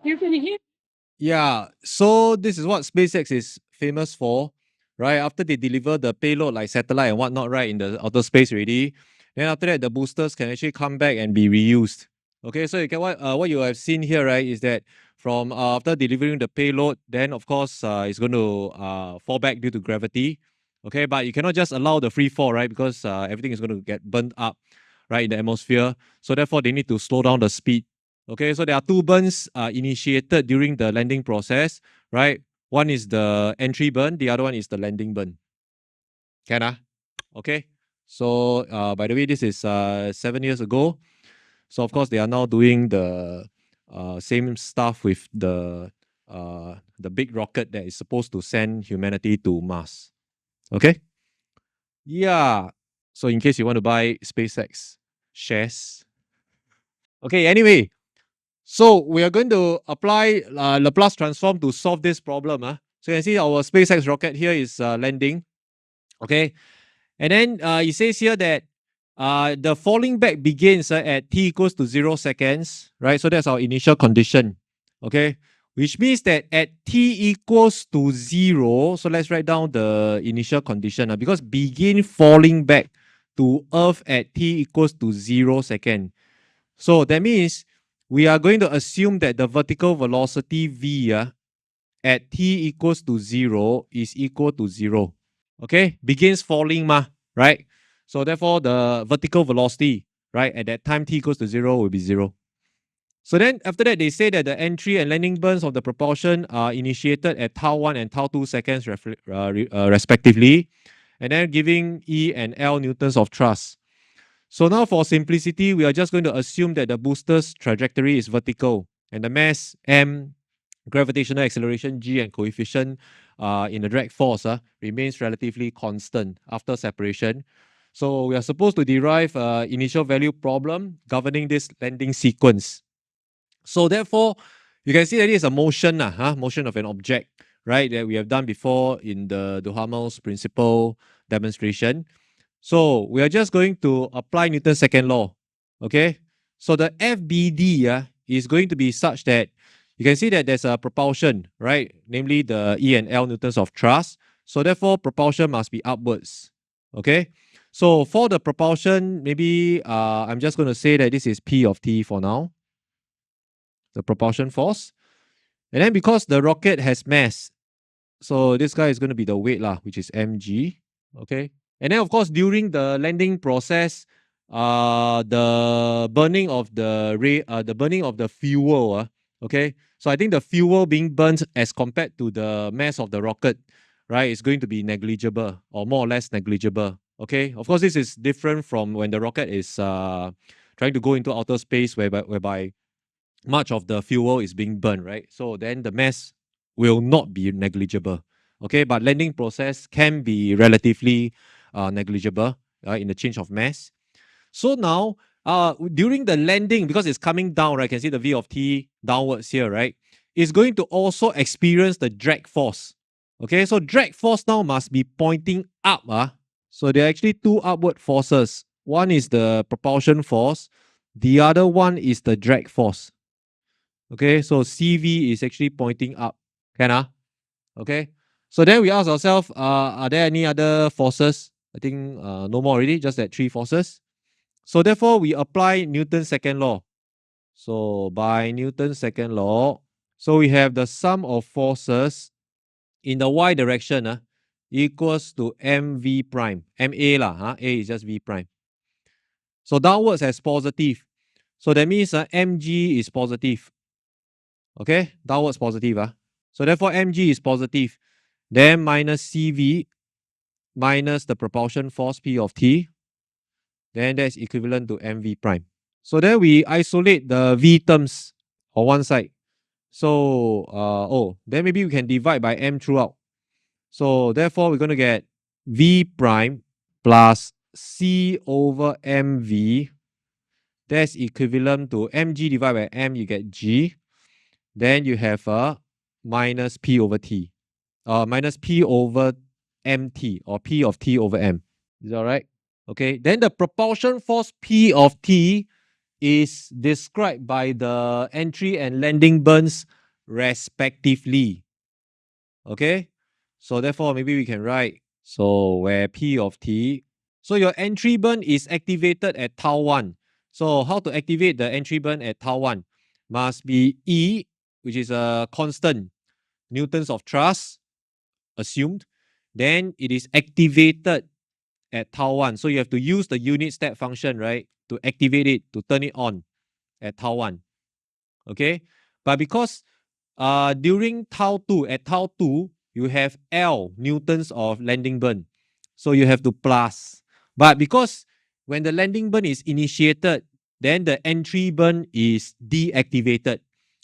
You're gonna hear. Yeah, so this is what SpaceX is famous for, right? After they deliver the payload like satellite and whatnot, right, in the outer space already, then after that the boosters can actually come back and be reused. Okay, so you can what you have seen here, right, is that from after delivering the payload, then of course it's going to fall back due to gravity. Okay, but you cannot just allow the free fall, right, because everything is going to get burnt up, right, in the atmosphere. So therefore, they need to slow down the speed. Okay, so there are 2 burns initiated during the landing process, right? One is the entry burn, the other one is the landing burn. Can okay. So by the way, this is 7 years ago. So of course they are now doing the same stuff with the big rocket that is supposed to send humanity to Mars. Okay. Yeah. So in case you want to buy SpaceX shares. Okay. Anyway. So we are going to apply Laplace transform to solve this problem. So you can see our SpaceX rocket here is landing. Okay. And then it says here that the falling back begins at t equals to 0 seconds, right? So that's our initial condition. Okay. Which means that at t equals to 0, so let's write down the initial condition because begin falling back to Earth at t equals to 0 second. So that means we are going to assume that the vertical velocity v at t equals to 0 is equal to 0. Okay, begins falling right? So therefore the vertical velocity, right, at that time t equals to 0 will be 0. So then after that, they say that the entry and landing burns of the propulsion are initiated at tau 1 and tau 2 seconds respectively, and then giving E and L newtons of thrust. So now for simplicity, we are just going to assume that the booster's trajectory is vertical and the mass m, gravitational acceleration g, and coefficient in the drag force remains relatively constant after separation. So we are supposed to derive initial value problem governing this landing sequence. So therefore, you can see that it is a motion, motion of an object, right, that we have done before in the Duhamel's principle demonstration. So we are just going to apply Newton's second law. Okay. So the FBD is going to be such that you can see that there's a propulsion, right? Namely the E and L newtons of thrust. So therefore propulsion must be upwards. Okay. So for the propulsion, maybe I'm just going to say that this is P of T for now. The propulsion force. And then because the rocket has mass, so this guy is going to be the weight, which is mg. Okay. And then of course during the landing process, the burning of the fuel, okay. So I think the fuel being burnt as compared to the mass of the rocket, right, is going to be negligible or more or less negligible. Okay. Of course, this is different from when the rocket is trying to go into outer space, whereby much of the fuel is being burned, right? So then the mass will not be negligible. Okay, but landing process can be relatively negligible in the change of mass. So now, during the landing, because it's coming down, right? You can see the V of T downwards here, right? It's going to also experience the drag force. Okay, so drag force now must be pointing up. So there are actually two upward forces. One is the propulsion force. The other one is the drag force. Okay, so CV is actually pointing up. Can Okay. So then we ask ourselves, are there any other forces? I think no more already, just that three forces. So therefore, we apply Newton's second law. So by Newton's second law, so we have the sum of forces in the y direction equals to mv prime. Ma lah, A is just v prime. So downwards as positive. So that means mg is positive. Okay, downwards positive. So therefore mg is positive. Then minus cv minus the propulsion force p of t. Then that's equivalent to mv prime. So then we isolate the v terms on one side. So then maybe we can divide by m throughout. So therefore we're going to get v prime plus c over mv. That's equivalent to mg divided by m, you get g. Then you have a minus p over t. Minus p over mt, or p of t over m. Is that right? Okay. Then the propulsion force p of t is described by the entry and landing burns respectively. Okay. So therefore, maybe we can write, so where p of t, so your entry burn is activated at tau 1. So how to activate the entry burn at tau 1? Must be E, which is a constant, newtons of thrust, assumed. Then it is activated at tau 1. So you have to use the unit step function, right, to activate it, to turn it on at tau 1. Okay. But because during tau 2, at tau 2, you have L, newtons of landing burn. So you have to plus. But because when the landing burn is initiated, then the entry burn is deactivated.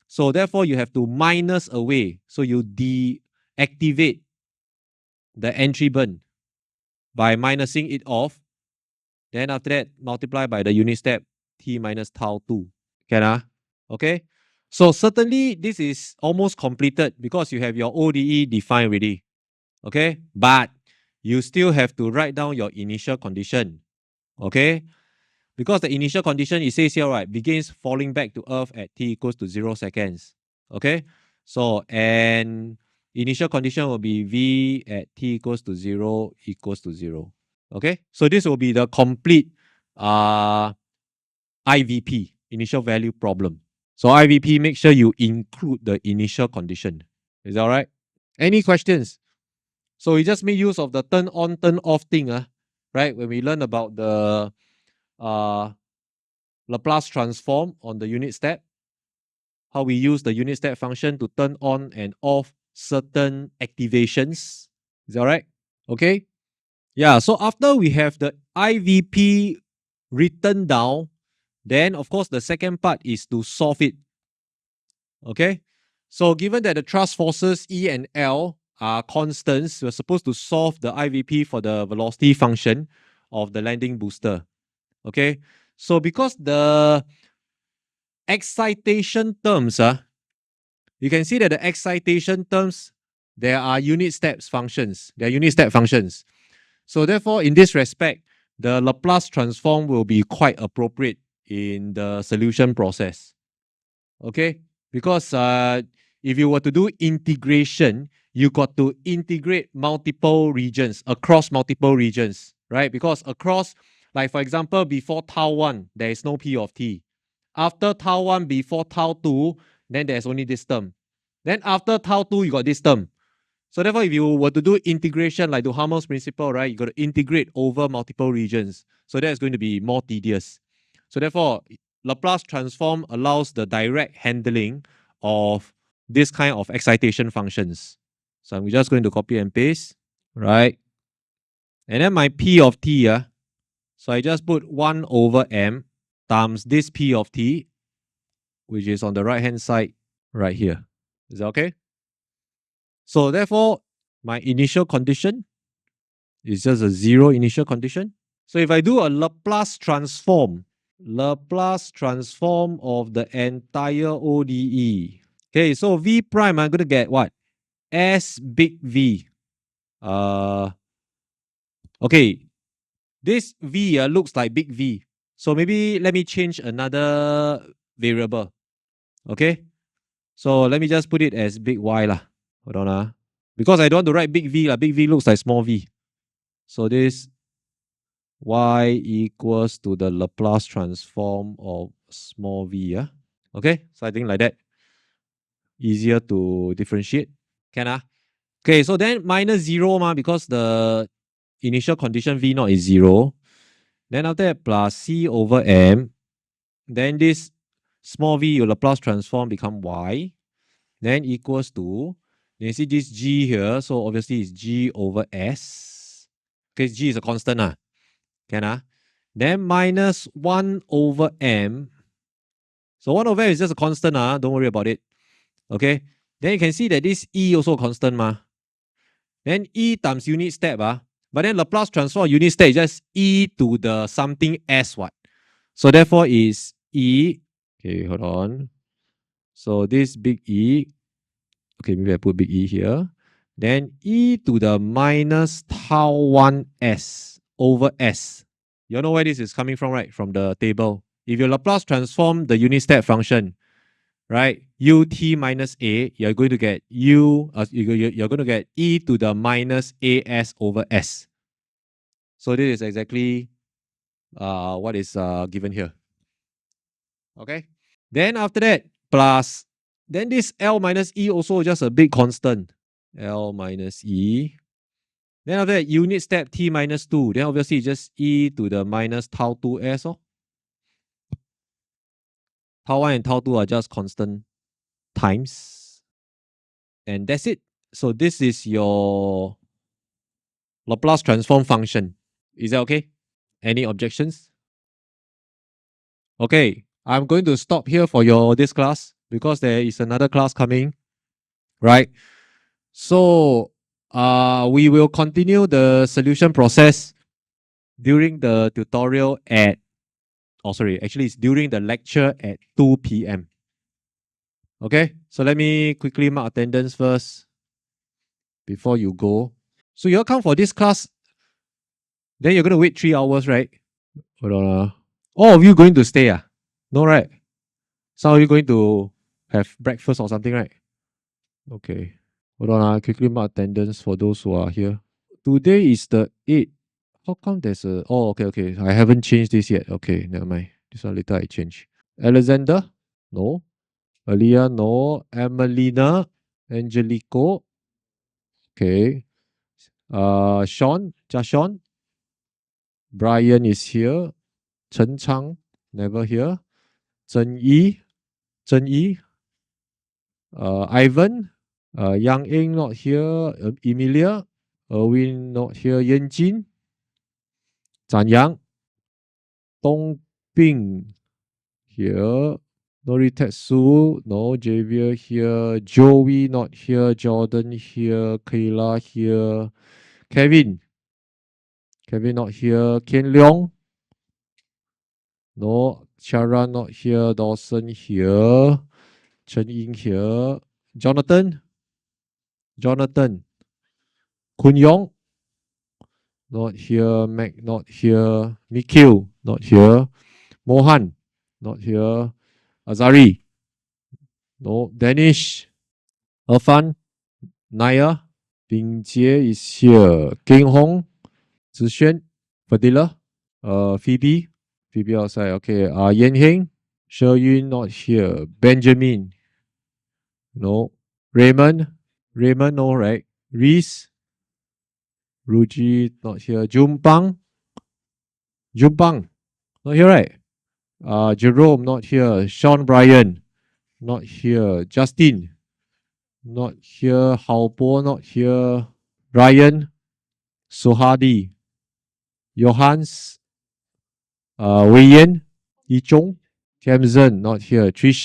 So therefore, you have to minus away. So you deactivate the entry burn by minusing it off. Then after that, multiply by the unit step t minus tau 2. Can Okay. So certainly this is almost completed because you have your ODE defined already. Okay. But you still have to write down your initial condition. Okay. Because the initial condition, it says here, right, begins falling back to Earth at t equals to 0 seconds. Okay. So, and initial condition will be v at t equals to 0 equals to 0. Okay. So this will be the complete IVP, initial value problem. So IVP, make sure you include the initial condition. Is that all right? Any questions? So we just made use of the turn on, turn off thing, right? When we learn about the Laplace transform on the unit step, how we use the unit step function to turn on and off certain activations. Is that all right? Okay. Yeah. So after we have the IVP written down, then of course the second part is to solve it. Okay. So given that the thrust forces E and L are constants, we're supposed to solve the IVP for the velocity function of the landing booster. Okay. So because the excitation terms, you can see that the excitation terms, there are unit steps functions. They are unit step functions. So therefore, in this respect, the Laplace transform will be quite appropriate in the solution process. Okay? Because if you were to do integration, you got to integrate multiple regions, across multiple regions, right? Because across, like for example, before tau 1, there is no P of t. After tau 1, before tau 2, then there's only this term. Then after tau 2, you got this term. So therefore, if you were to do integration like Duhamel's principle, right, you got to integrate over multiple regions. So that's going to be more tedious. So therefore, Laplace transform allows the direct handling of this kind of excitation functions. So I'm just going to copy and paste, right? And then my P of t, so I just put 1 over m times this P of t, which is on the right-hand side right here. Is that okay? So therefore, my initial condition is just a 0 initial condition. So if I do a Laplace transform of the entire ODE. Okay, so V prime, I'm going to get what? S big V. Okay, this V looks like big V. So maybe let me change another variable. Okay, so let me just put it as big Y lah. Hold on because I don't want to write big V lah. Big V looks like small v. So this Y equals to the Laplace transform of small v. Okay, so I think like that. Easier to differentiate. Can Okay, so then minus 0 because the initial condition V naught is 0. Then after that plus C over M. Then this small v, your Laplace transform become Y. Then equals to, you see this G here, so obviously it's G over S. Okay, G is a constant. Then minus 1 over M. So 1 over M is just a constant. Don't worry about it. Okay. Then you can see that this E also constant. Then E times unit step. But then Laplace transform unit step is just E to the something S. So therefore is E. Okay, hold on. So this big E. Okay, maybe I put big E here. Then E to the minus tau 1S over S. You know where this is coming from, right? From the table. If you Laplace transform the unit step function, right? Ut minus a, you're going to get you're going to get e to the minus as over s. So this is exactly what is given here. Okay. Then after that plus, then this L minus E also just a big constant. L minus E. Then after that unit step t minus 2. Then obviously just e to the minus tau 2s. Tau 1 and tau 2 are just constant times. And that's it. So this is your Laplace transform function. Is that okay? Any objections? Okay, I'm going to stop here for this class because there is another class coming, right? So we will continue the solution process during the tutorial actually it's during the lecture at 2 p.m. Okay, so let me quickly mark attendance first before you go. So you'll come for this class, then you're going to wait 3 hours, right? Hold on. All of you going to stay? No, right? Some of you going to have breakfast or something, right? Okay. Hold on. Quickly mark attendance for those who are here. Today is the 8th. How come there's a... Oh, okay. I haven't changed this yet. Okay, never mind. This one later I change. Alexander? No. Aliyah? No. Emelina? Angelico? Okay. Sean? Jashawn? Brian is here. Chen Chang? Never here. Zhen Yi? Ivan? Yang Eng not here. Emilia? Erwin not here. Yan Jin? Zhan Yang? Dong Bing here. Noritetsu? No. Javier here. Joey not here. Jordan here. Kayla here. Kevin not here. Ken Leong? No. Sharon not here. Dawson here. Chen Ying here. Jonathan? Kun Yong? Not here. Mac not here. Nikhil not here. Mohan not here. Azari? No. Danish? Irfan? Naya? Bing Jie is here. King Hong? Zixuan? Fadila? Phoebe outside. Okay. Yan Heng? Sherwin not here. Benjamin? No. Raymond? No, right? Reese? Ruji not here. Jumpang? Not here, right? Jerome not here. Sean Bryan not here. Justin not here. Halpo not here. Ryan, Suhadi, Johans, Wei Yan, Yi Chong, Kamzen not here. Trish